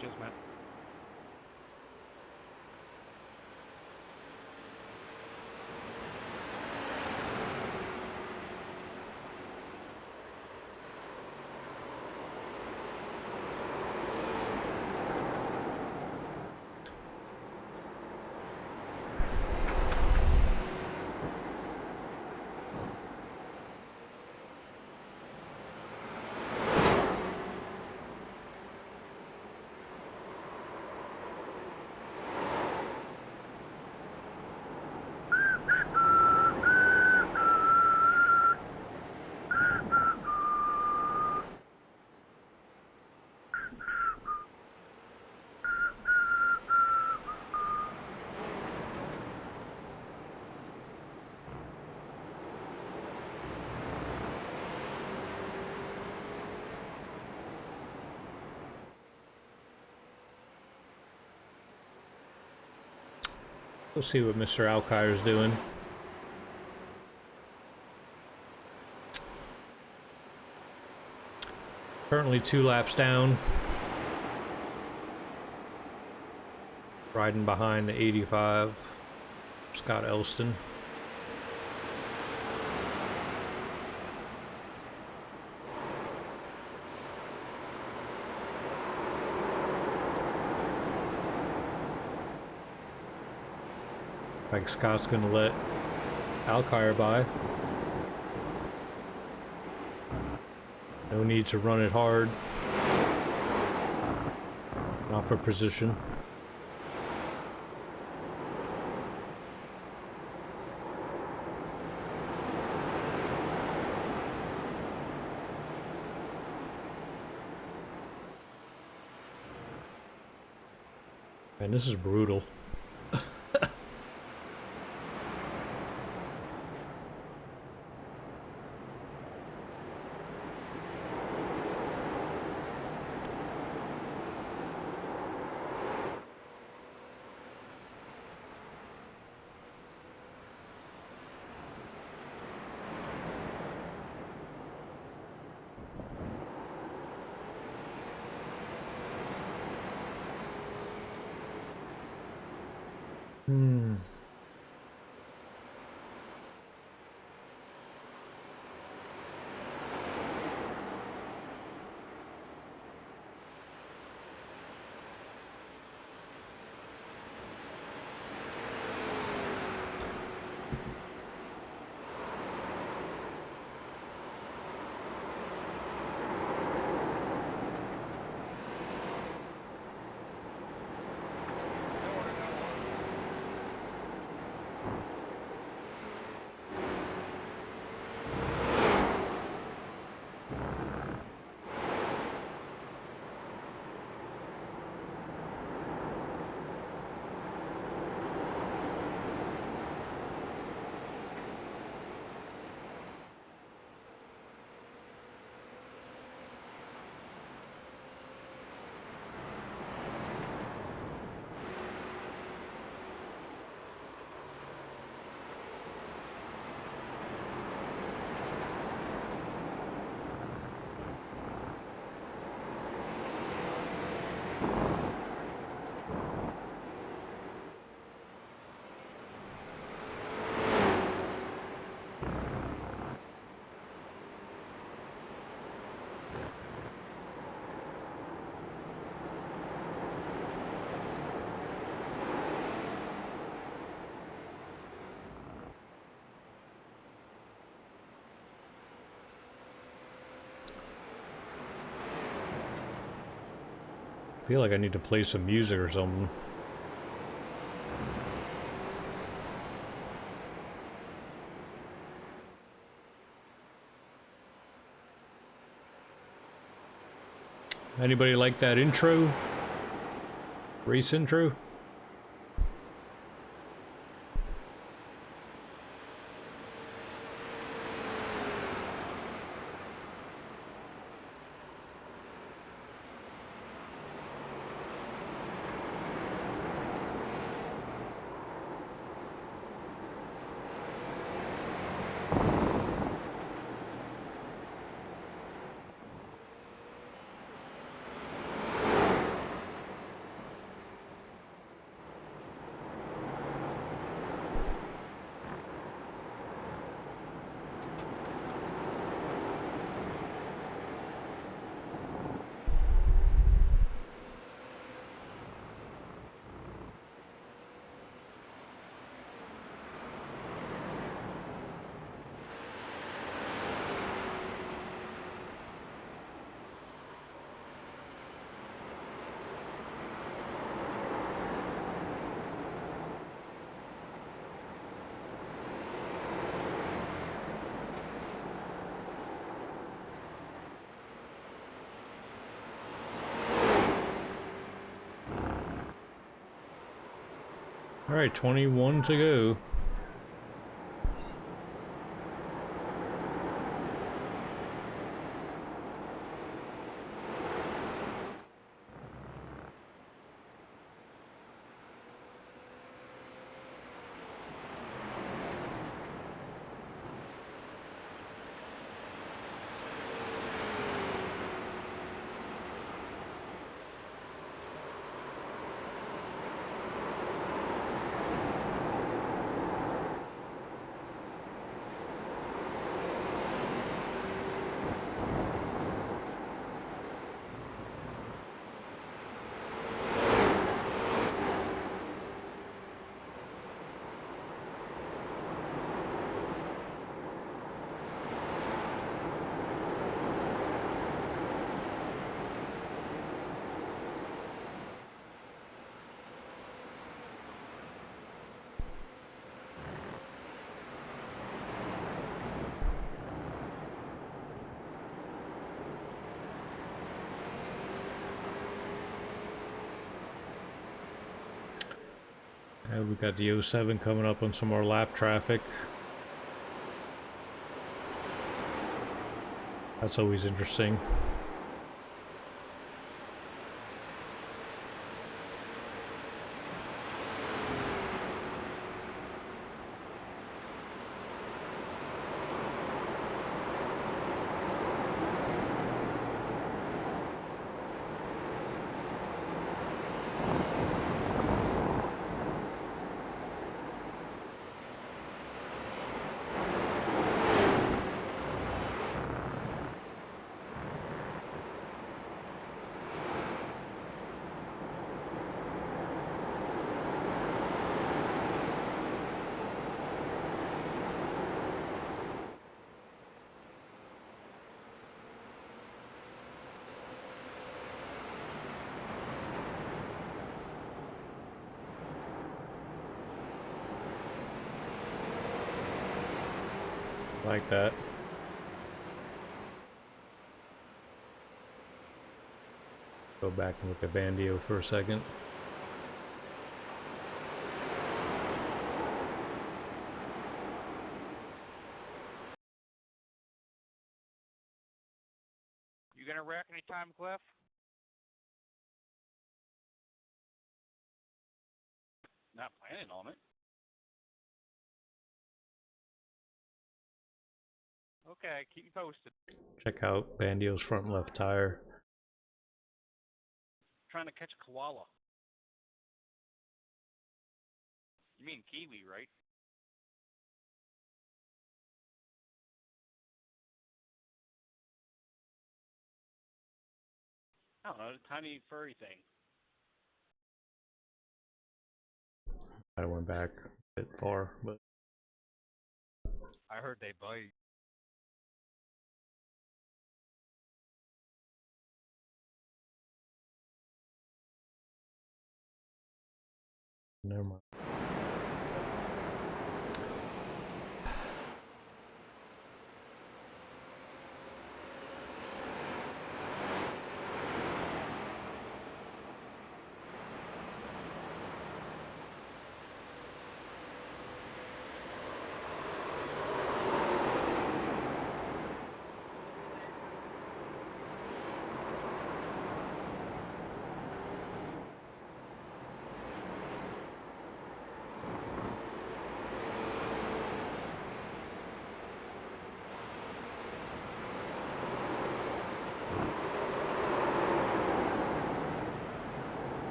Cheers, man. We'll see what Mr. Alkire is doing. Currently 2 laps down. Riding behind the 85, Scott Elston. Like Scott's gonna let Alkire by. No need to run it hard. Not for position. Man, this is brutal. feel like I need to play some music or something. Anybody like that intro? Race intro? Alright, 21 to go. And we got the 07 coming up on some more lap traffic. That's always interesting. Like that. Go back and look at Bandio for a second. You gonna wreck any time, Cliff? Not planning on it. Okay, keep me posted. Check out Bandio's front left tire. Trying to catch a koala. You mean kiwi, right? I don't know, the tiny furry thing. I went back a bit far, but I heard they bite. Never mind.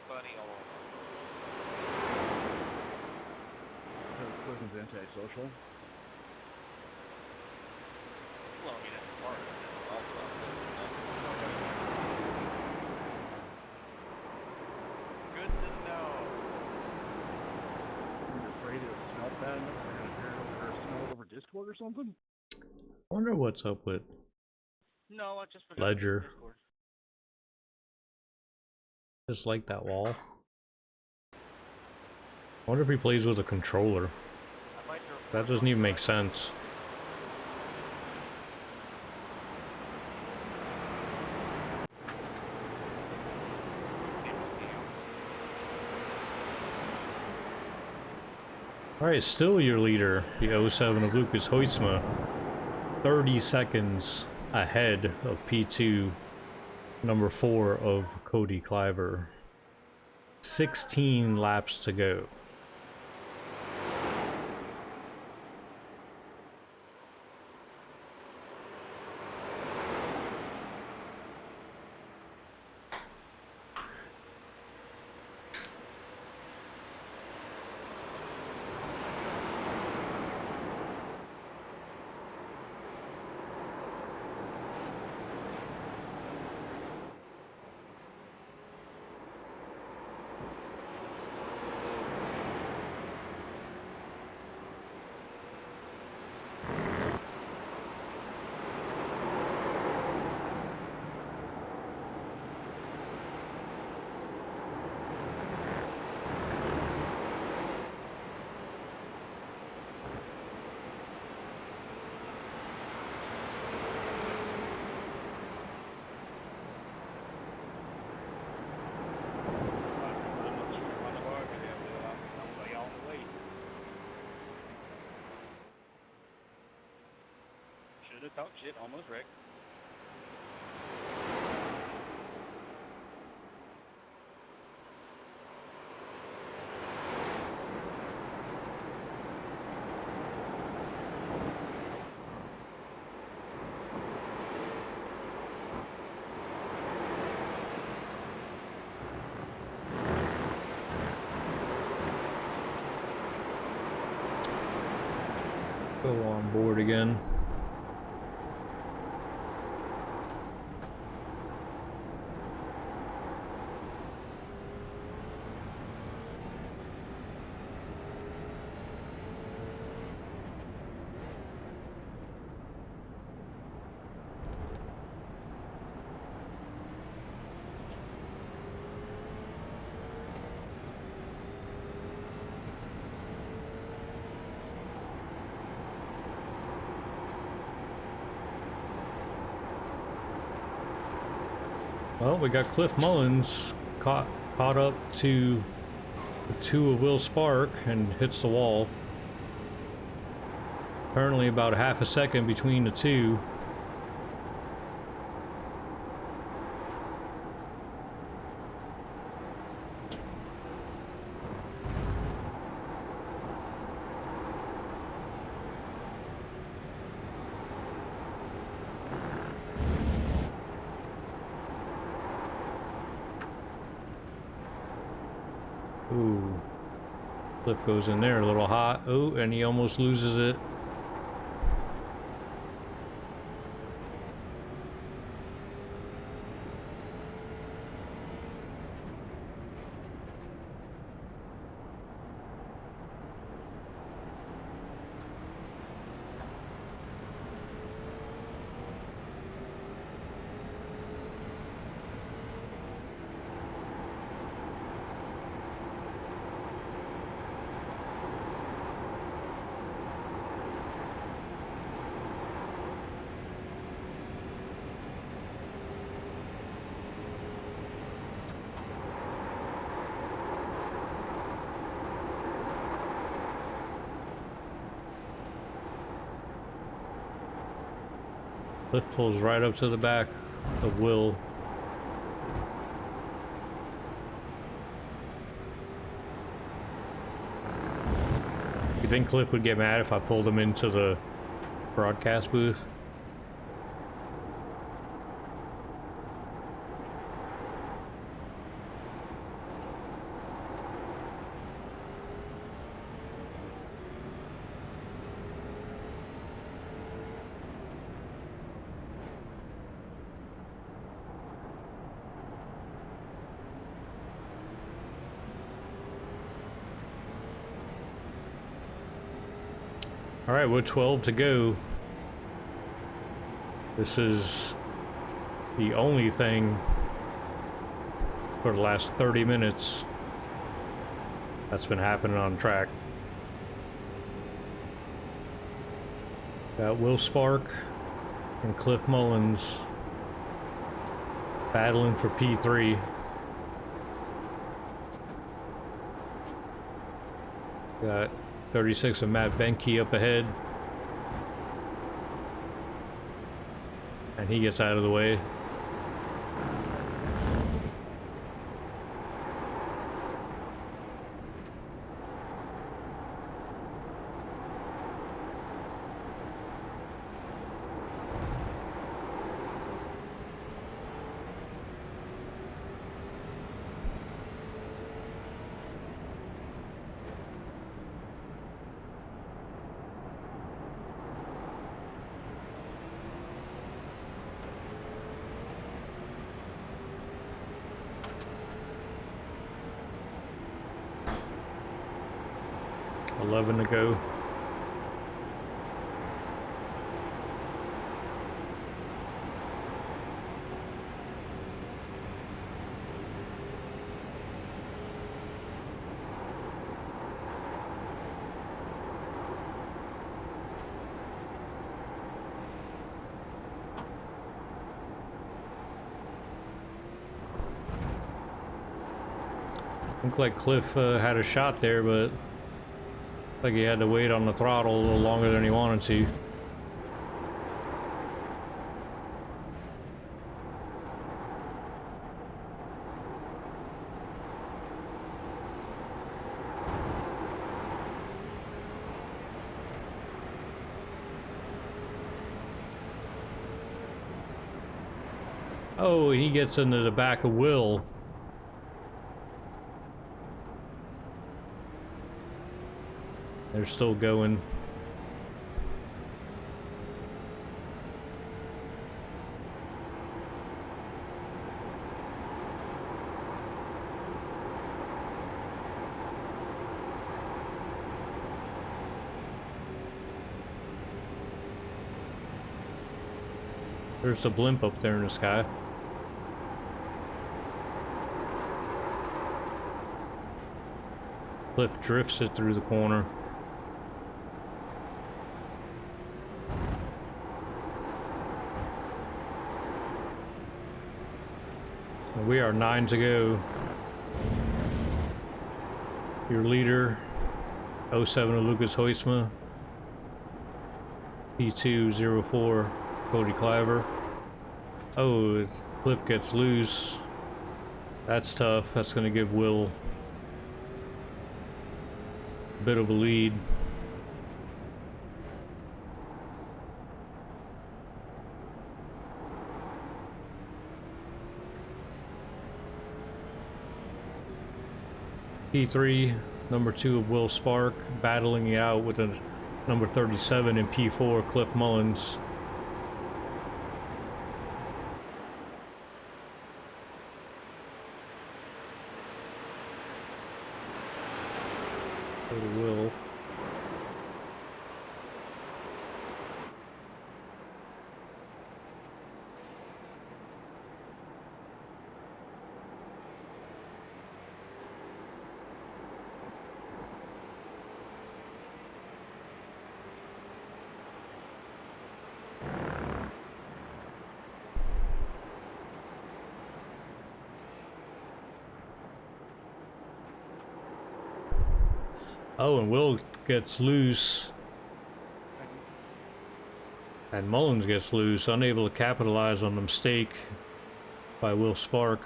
Bunny all over. Because Clinton's antisocial. Well, I mean, that's part of it. Good to know. You're afraid it'll smell bad enough they're gonna hear it or smell it over Discord or something? I wonder what's up with No, I just forgot. Ledger. Just like that wall. I wonder if he plays with a controller. That doesn't even make sense. Alright, still your leader, the 07 of Lucas Hoytsma. 30 seconds ahead of P2, number 4 of Cody Cliver. 16 laps to go. Should've talked shit, almost wrecked. Go on board again. Well, we got Cliff Mullins caught up to the 2 of Will Spark and hits the wall. Currently about half a second between the two. Ooh. Cliff goes in there a little hot. Oh, and he almost loses it. Cliff pulls right up to the back of Will. You think Cliff would get mad if I pulled him into the broadcast booth? All right, we're 12 to go. This is the only thing for the last 30 minutes that's been happening on track. Got Will Spark and Cliff Mullins battling for P3. Got 36 of Matt Benke up ahead. And he gets out of the way. To go. Looked like Cliff had a shot there, but like he had to wait on the throttle a little longer than he wanted to. Oh, he gets into the back of Will. They're still going. There's a blimp up there in the sky. Cliff drifts it through the corner. We are 9 to go. Your leader, 07 of Lucas Hoisma. P204, Cody Cliver. Oh, Cliff gets loose. That's tough. That's going to give Will a bit of a lead. P3, number 2 of Will Spark, battling it out with a number 37 in P4, Cliff Mullins. Go to Will. Oh, and Will gets loose. And Mullins gets loose, unable to capitalize on the mistake by Will Spark.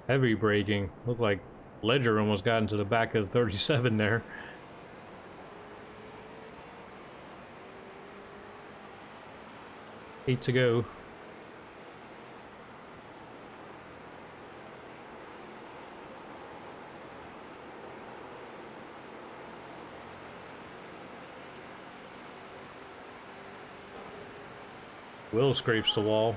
Heavy braking. Looked like Ledger almost got into the back of the 37 there. Eight to go. Will scrapes the wall.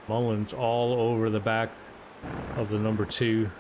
Mullins all over the back of the number 2.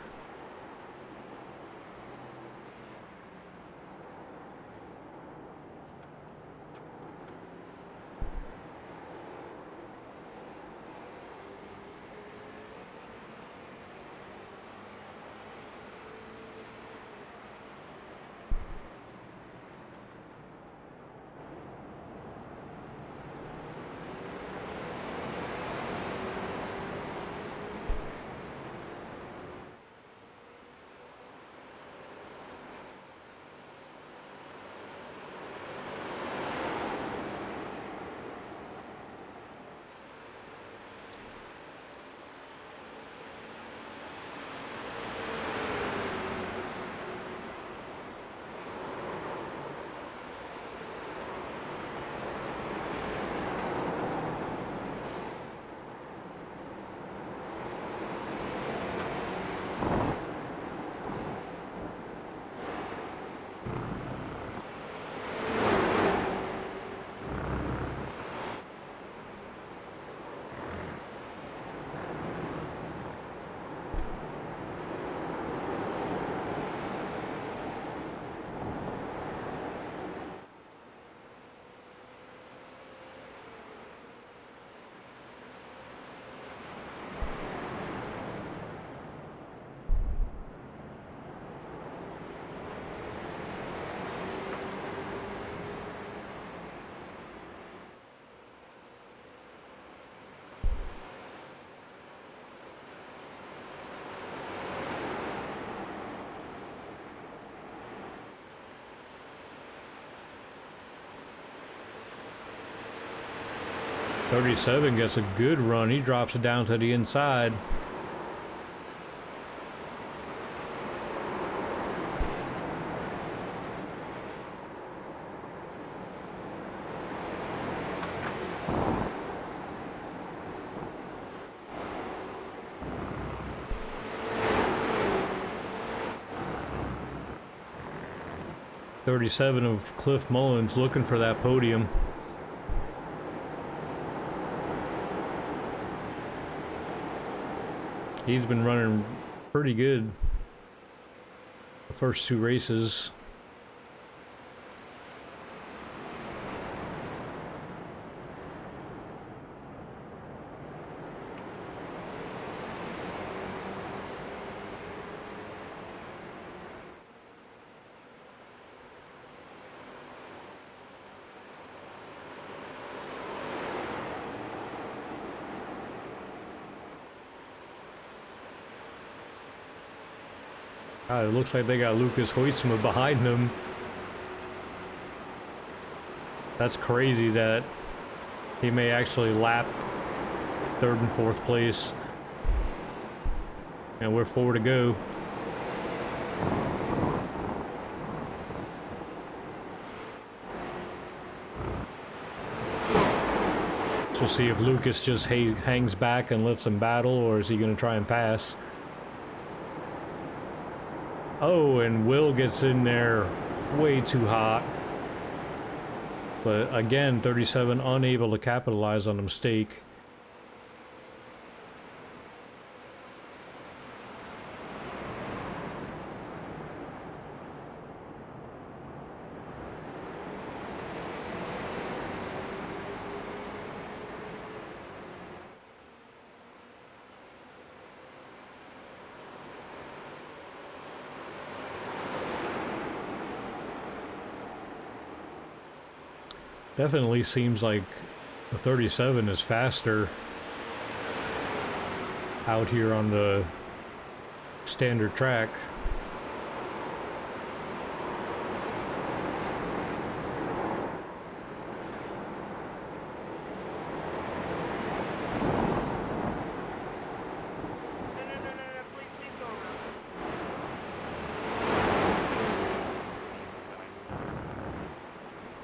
.37 gets a good run. He drops it down to the inside. .37 of Cliff Mullins looking for that podium. He's been running pretty good the first 2 races. God, it looks like they got Lucas Hoytsma behind them. That's crazy that he may actually lap 3rd and 4th place. And we're 4 to go. So we'll see if Lucas just hangs back and lets him battle, or is he going to try and pass? Oh, and Will gets in there way too hot. But again, 37 unable to capitalize on a mistake. Definitely seems like the 37 is faster out here on the standard track.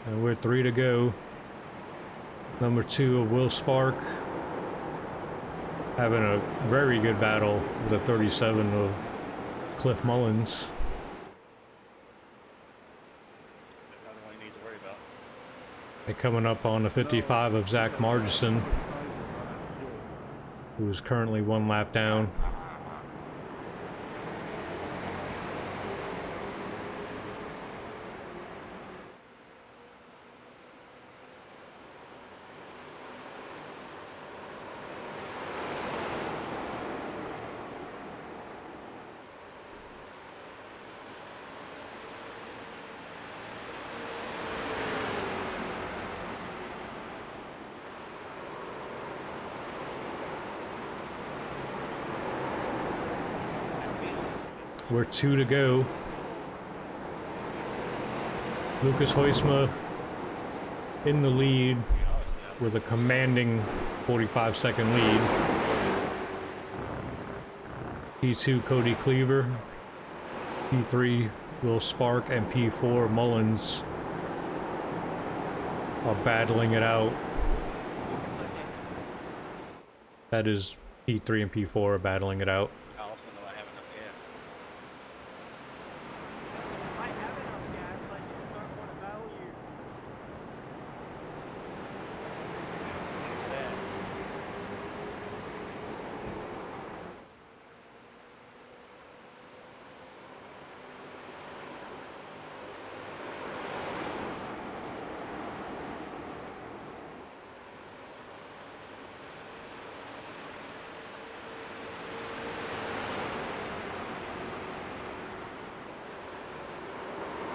And we're 3 to go. Number 2 of Will Spark having a very good battle with a 37 of Cliff Mullins. That's all he needs to worry about. And coming up on the 55 of Zach Margison, who is currently 1 lap down. We're 2 to go. Lucas Hoysma in the lead with a commanding 45-second lead. P2 Cody Cleaver, P3 Will Spark, and P4 Mullins are battling it out. That is, P3 and P4 are battling it out.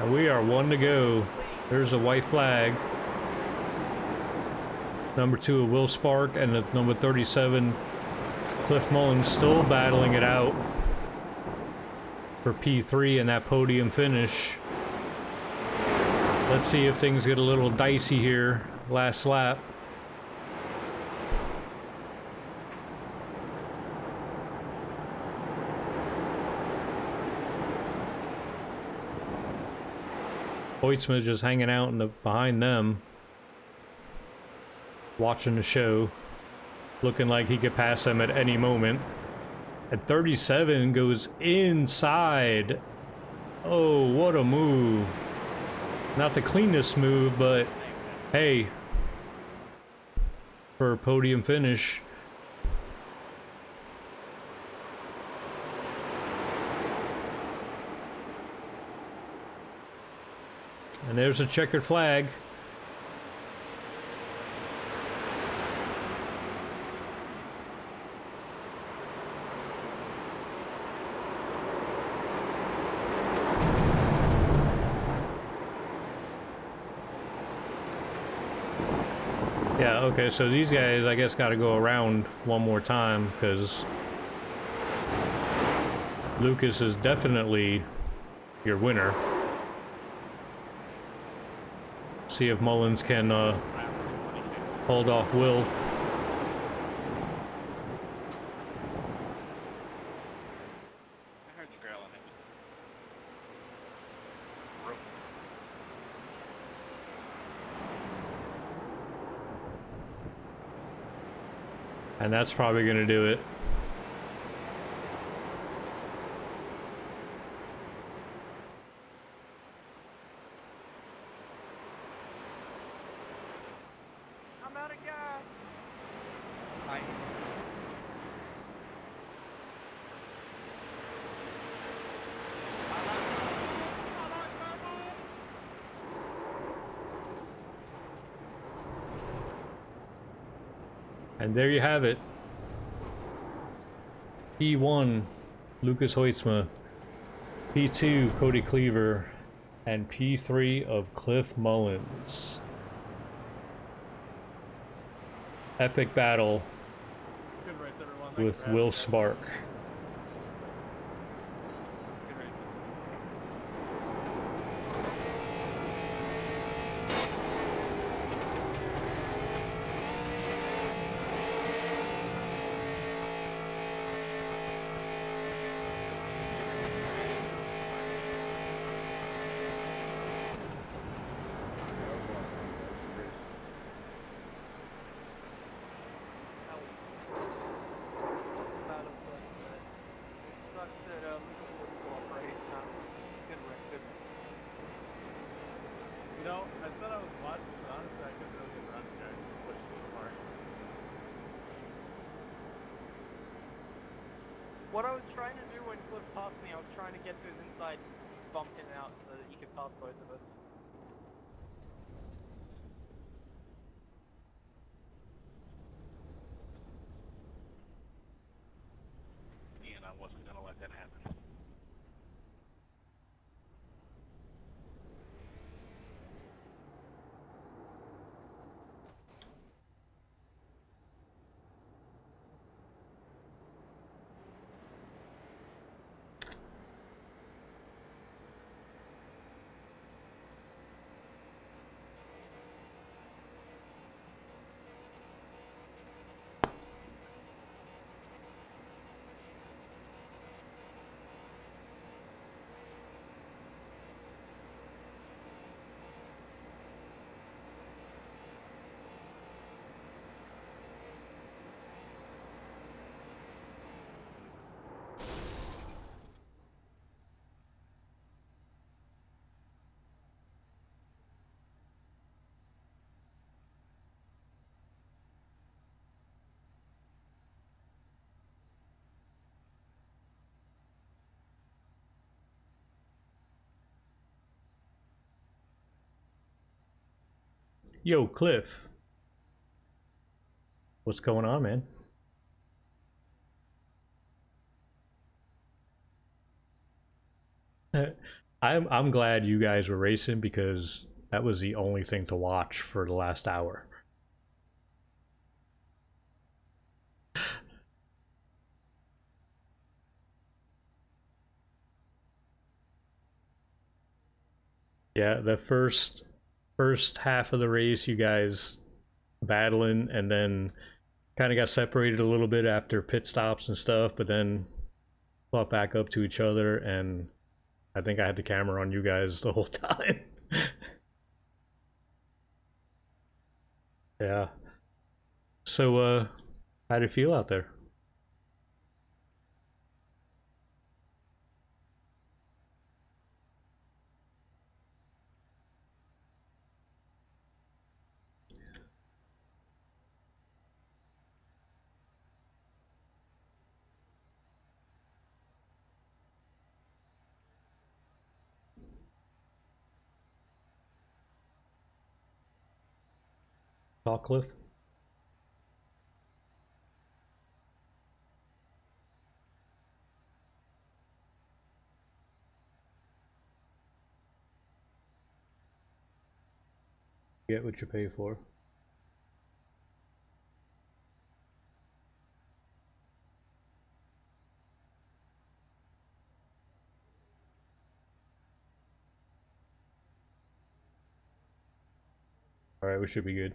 And we are 1 to go. There's a white flag. Number 2 of Will Spark and the number 37 Cliff Mullins still battling it out for P3 and that podium finish. Let's see if things get a little dicey here. Last lap. Hoytsma just hanging out behind them, watching the show, looking like he could pass them at any moment. At 37 goes inside. Oh, what a move. Not the cleanest move, but hey, for a podium finish. And there's a checkered flag. Yeah, okay, so these guys, I guess, got to go around one more time, because Lucas is definitely your winner. See if Mullins can hold off Will. And that's probably gonna do it. I'm out of gas. I And there you have it. P1, Lucas Hoitzma. P2, Cody Cleaver. And P3 of Cliff Mullins. Epic battle Good race, everyone. Thanks with for having Will me. Spark. Good race. You know, I thought I was watching, but honestly, I couldn't really get around the guy. He pushed too hard. What I was trying to do when Cliff passed me, I was trying to get to his inside, bump him out so that he could pass both of us. And I wasn't gonna let that happen. Yo, Cliff. What's going on, man? I'm glad you guys were racing because that was the only thing to watch for the last hour. Yeah, the first half of the race, you guys battling, and then kind of got separated a little bit after pit stops and stuff, but then fought back up to each other, and I think I had the camera on you guys the whole time. Yeah. So, how'd it feel out there? Talk, Cliff? Get what you pay for. Alright, we should be good.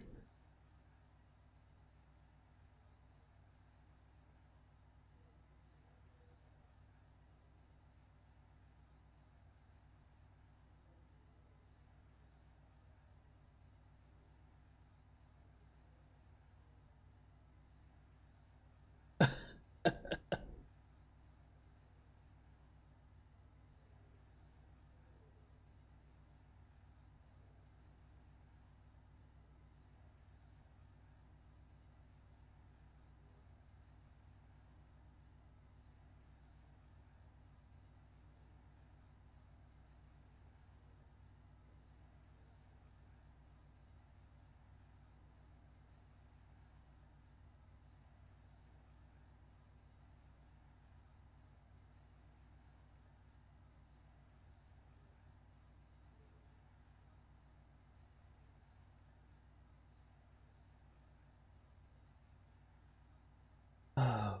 Oh.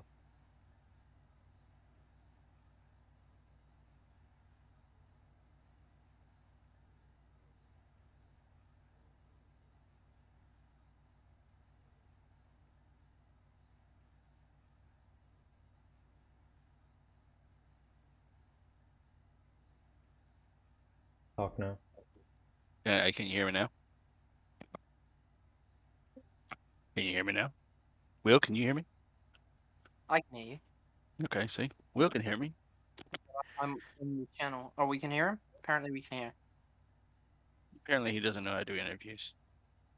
Talk now. Can you hear me now? Can you hear me now? Will, can you hear me? I can hear you. Okay, see, Will can hear me. I'm in the channel. Oh, we can hear him? Apparently we can hear. Apparently, he doesn't know how to do interviews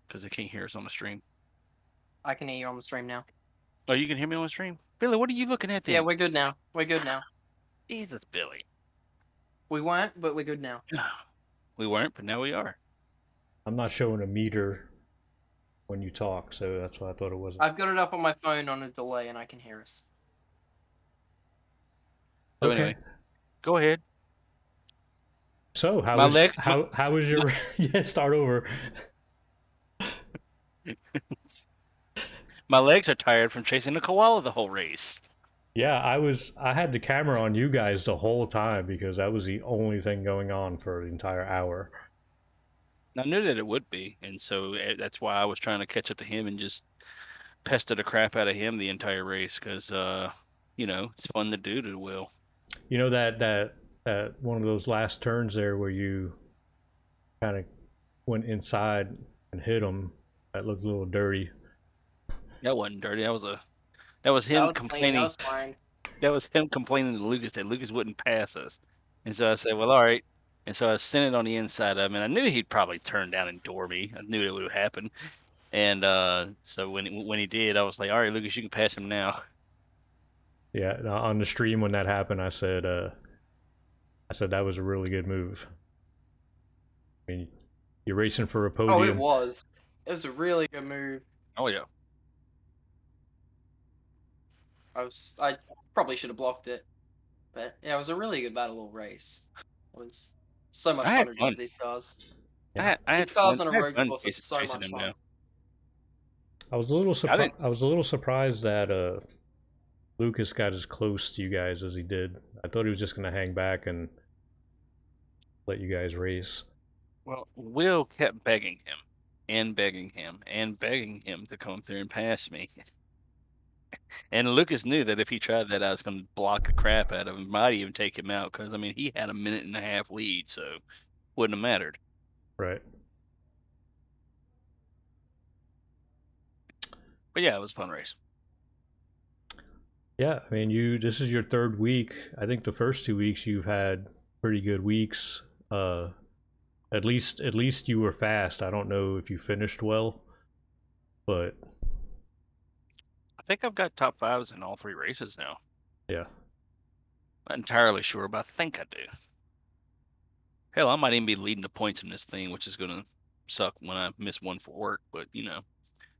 because they can't hear us on the stream. I can hear you on the stream now. Oh, you can hear me on the stream, Billy. What are you looking at then? Yeah, we're good now. We're good now. Jesus, Billy. We weren't, but we're good now. We weren't, but now we are. I'm not showing a meter when you talk, so that's why I thought it wasn't. I've got it up on my phone on a delay, and I can hear us. So Okay. anyway, go ahead. So how My was leg- how was your yeah, start over. My legs are tired from chasing the koala the whole race. Yeah, I had the camera on you guys the whole time because that was the only thing going on for the entire hour. I knew that it would be, and so that's why I was trying to catch up to him and just pester the crap out of him the entire race because, you know, it's fun to do to Will. You know that one of those last turns there where you kind of went inside and hit him. That looked a little dirty. That wasn't dirty. That was him That was clean. That complaining. was fine. That was him complaining to Lucas that Lucas wouldn't pass us. And so I said, well, all right. And so I sent it on the inside of him, and I knew he'd probably turn down and door me. I knew it would happen. And so when he did, I was like, all right, Lucas, you can pass him now. Yeah, on the stream when that happened, I said that was a really good move. I mean, you're racing for a podium. Oh, it was. It was a really good move. Oh, yeah. I probably should have blocked it, but yeah, it was a really good battle race. It was so much I fun had to fun. drive these cars. Yeah. I These had cars fun. on a I had road fun course are chasing so him much fun. now. I was a little surprised that Lucas got as close to you guys as he did. I thought he was just gonna hang back and let you guys race. Well, Will kept begging him and begging him and begging him to come through and pass me. And Lucas knew that if he tried that, I was going to block the crap out of him. Might even take him out because, I mean, he had a 1.5-minute lead, so wouldn't have mattered. Right. But yeah, it was a fun race. Yeah, I mean, this is your third week. I think the first 2 weeks you've had pretty good weeks. At least you were fast. I don't know if you finished well, but I think I've got top 5s in all 3 races now. yeah. Not entirely sure, but I think I do. Hell, I might even be leading the points in this thing, which is going to suck when I miss one for work. But, you know,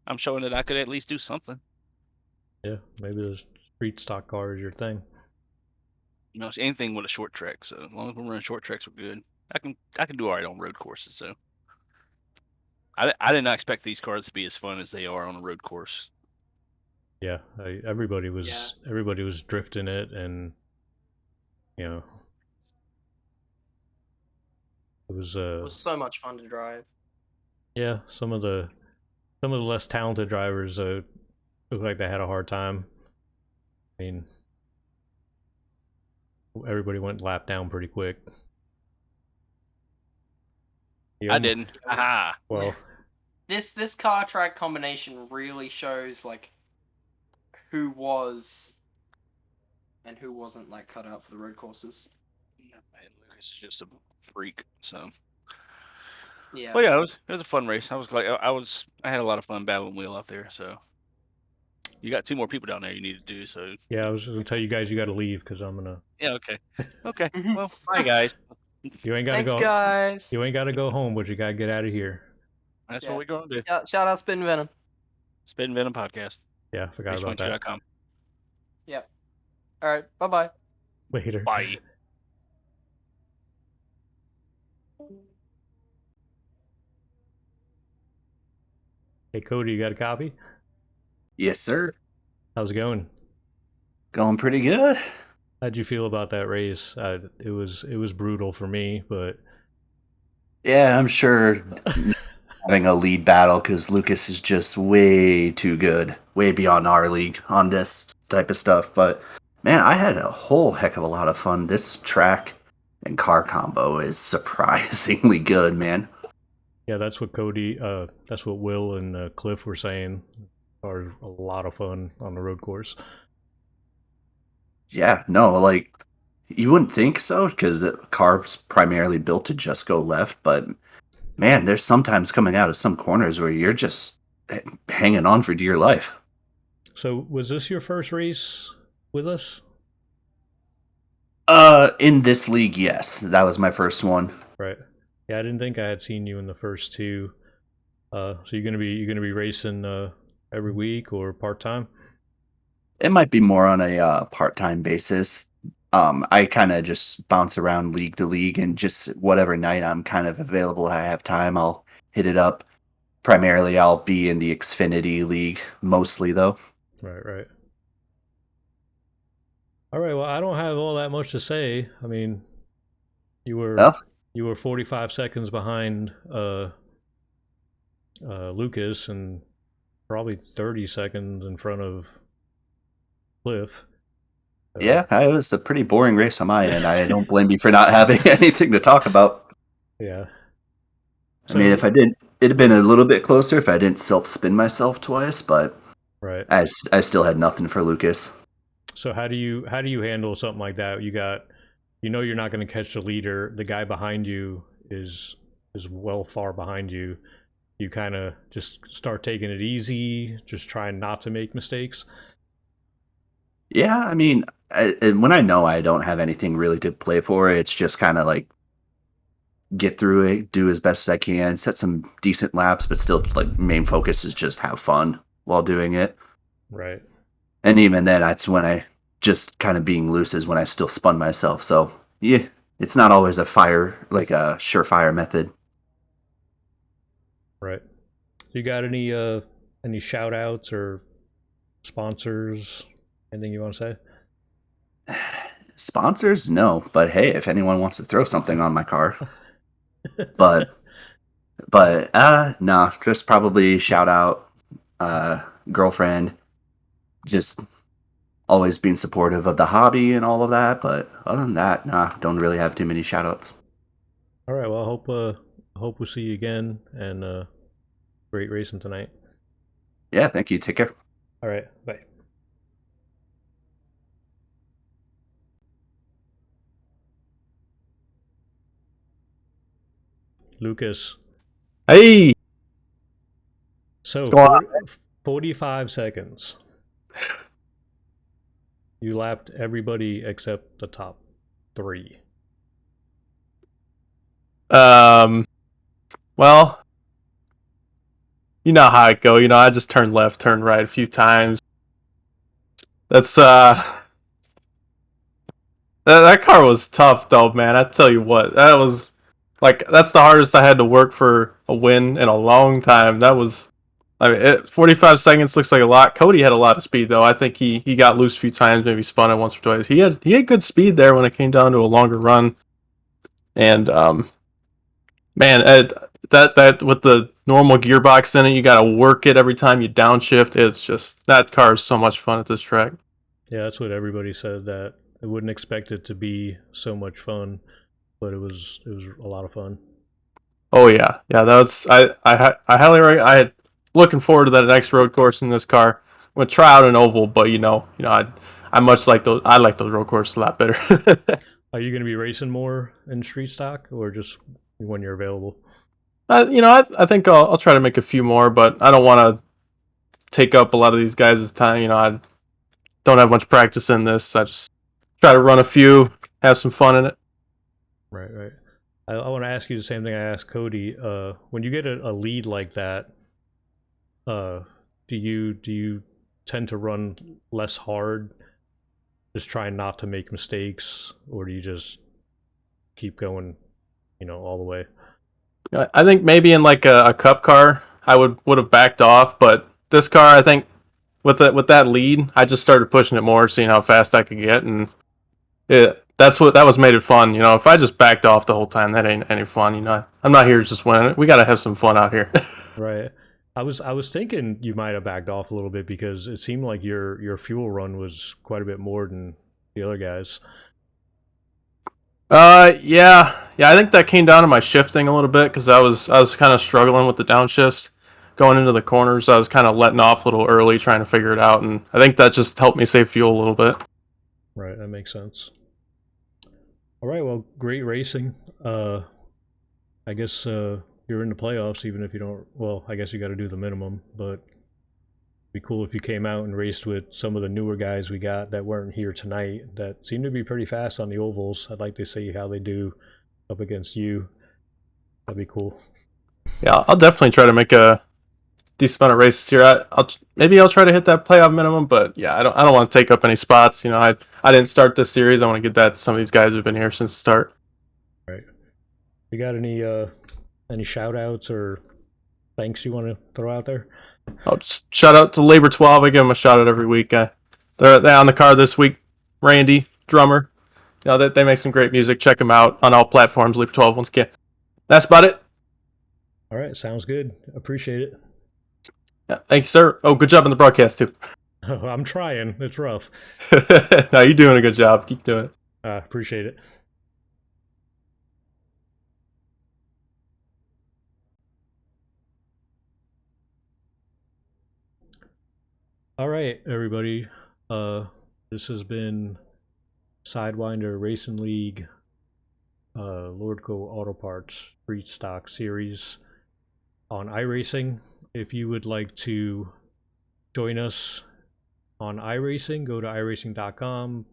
I'm showing that I could at least do something. Yeah, maybe the street stock car is your thing. You know, it's anything with a short track. So as long as we're running short tracks, we're good. I can do all right on road courses. So I did not expect these cars to be as fun as they are on a road course. Yeah, everybody was drifting it, and you know, it was so much fun to drive. Yeah, some of the less talented drivers looked like they had a hard time. I mean, everybody went lap down pretty quick. I didn't. Aha. Well, this car track combination really shows like who was and who wasn't like cut out for the road courses. And Lucas is just a freak. So, Yeah. well, yeah, it was a fun race. I was glad. I had a lot of fun battling Will out there. So, you got 2 more people down there you need to do. So, Yeah, I was just gonna tell you guys you got to leave because I'm gonna. yeah, okay, okay. Well, bye guys. You ain't gotta Thanks, go. guys. You ain't gotta go home, but you gotta get out of here. That's Yeah. what we're gonna do. Shout out Spin Venom. Spin Venom Podcast. Yeah, forgot about that. H12.com. Yep. All right. Bye-bye. Later. Bye. Hey Cody, you got a copy? Yes, sir. How's it going? Going pretty good. How'd you feel about that race? It was brutal for me, but Yeah, I'm sure having a lead battle because Lucas is just way too good, way beyond our league on this type of stuff. But man, I had a whole heck of a lot of fun. This track and car combo is surprisingly good, man. yeah, that's what that's what Will and Cliff were saying. Are a lot of fun on the road course. Yeah, no, like you wouldn't think so because the car's primarily built to just go left, but man, there's sometimes coming out of some corners where you're just hanging on for dear life. So, was this your first race with us? In this league, yes, that was my first one. Right. Yeah, I didn't think I had seen you in the first 2. So you're gonna be racing every week or part time? It might be more on a part-time basis. I kind of just bounce around league to league, and just whatever night I'm kind of available, I have time, I'll hit it up. Primarily, I'll be in the Xfinity League, mostly though. Right. All right. Well, I don't have all that much to say. I mean, you were 45 seconds behind Lucas and probably 30 seconds in front of Cliff. Yeah, it was a pretty boring race on my end. I don't blame you for not having anything to talk about. Yeah. I mean, if I did, it'd have been a little bit closer if I didn't self-spin myself twice, but right. I still had nothing for Lucas. So how do you handle something like that? You're not going to catch the leader. The guy behind you is well far behind you. You kind of just start taking it easy, just trying not to make mistakes. Yeah, I mean, when I know I don't have anything really to play for, it's just kind of like get through it, do as best as I can, set some decent laps, but still, like, main focus is just have fun while doing it. Right. And even then, that's when I just kind of being loose is when I still spun myself. So yeah, it's not always a surefire method. Right. You got any shout outs or sponsors? Anything you want to say? Sponsors? No, but hey, if anyone wants to throw something on my car. but no, just probably shout out girlfriend, just always being supportive of the hobby and all of that. But other than that, nah, don't really have too many shout outs. All right. Well, I hope we'll see you again, and great racing tonight. Yeah, thank you. Take care. All right. Bye. Lucas. Hey. So 45 seconds. You lapped everybody except the top 3. Well, you know how it go. I just turned left, turned right a few times. That's that car was tough though, man. I tell you what, that's the hardest I had to work for a win in a long time. 45 seconds looks like a lot. Cody had a lot of speed though. I think he got loose a few times, maybe spun it once or twice. He had good speed there when it came down to a longer run. And man, that with the normal gearbox in it, you got to work it every time you downshift. It's just, that car is so much fun at this track. Yeah, that's what everybody said, that they wouldn't expect it to be so much fun, but it was a lot of fun. Oh yeah, that's I highly recommend. I looking forward to that next road course in this car. I'm gonna try out an oval, but I I much like those. I like those road courses a lot better. Are you going to be racing more in street stock or just when you're available? I think I'll try to make a few more, but I don't want to take up a lot of these guys' time. I don't have much practice in this. I just try to run a few, have some fun in it. Right, right. I want to ask you the same thing I asked Cody. When you get a lead like that, do you tend to run less hard, just trying not to make mistakes, or do you just keep going, all the way? I think maybe in like a cup car, I would have backed off, but this car, I think with that lead, I just started pushing it more, seeing how fast I could get, and that was made it fun. If I just backed off the whole time, that ain't any fun. I'm not here to just win. We gotta have some fun out here. Right. I was thinking you might have backed off a little bit because it seemed like your fuel run was quite a bit more than the other guys. Yeah. I think that came down to my shifting a little bit because I was kind of struggling with the downshifts going into the corners. I was kind of letting off a little early, trying to figure it out, and I think that just helped me save fuel a little bit. Right, that makes sense. All right, well, great racing. I guess you're in the playoffs, even if you don't. Well, I guess you got to do the minimum, but it'd be cool if you came out and raced with some of the newer guys we got that weren't here tonight that seem to be pretty fast on the ovals. I'd like to see how they do up against you. That'd be cool. Yeah, I'll definitely try to make a decent amount of races here. Maybe I'll try to hit that playoff minimum, but yeah, I don't want to take up any spots. I didn't start this series. I want to get that to some of these guys who've been here since the start. Right. You got any shout outs or thanks you want to throw out there? I'll just shout out to Labor 12. I give them a shout out every week. They're on the card this week. Randy, drummer. They make some great music. Check them out on all platforms. Labor 12 once again. That's about it. All right, sounds good. Appreciate it. Yeah, thank you, sir. Oh, good job on the broadcast too. I'm trying. It's rough. No, you're doing a good job. Keep doing it. Appreciate it. All right, everybody. This has been Sidewinder Racing League, Lordco Auto Parts Street Stock Series on iRacing. If you would like to join us on iRacing, go to iRacing.com,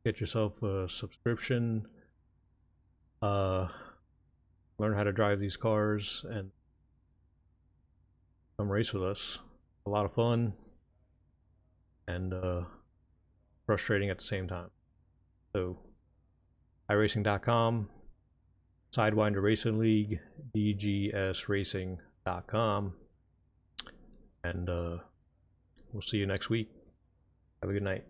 get yourself a subscription, learn how to drive these cars, and come race with us. A lot of fun and frustrating at the same time. So, iRacing.com, Sidewinder Racing League, dgsracing.com, and we'll see you next week. Have a good night.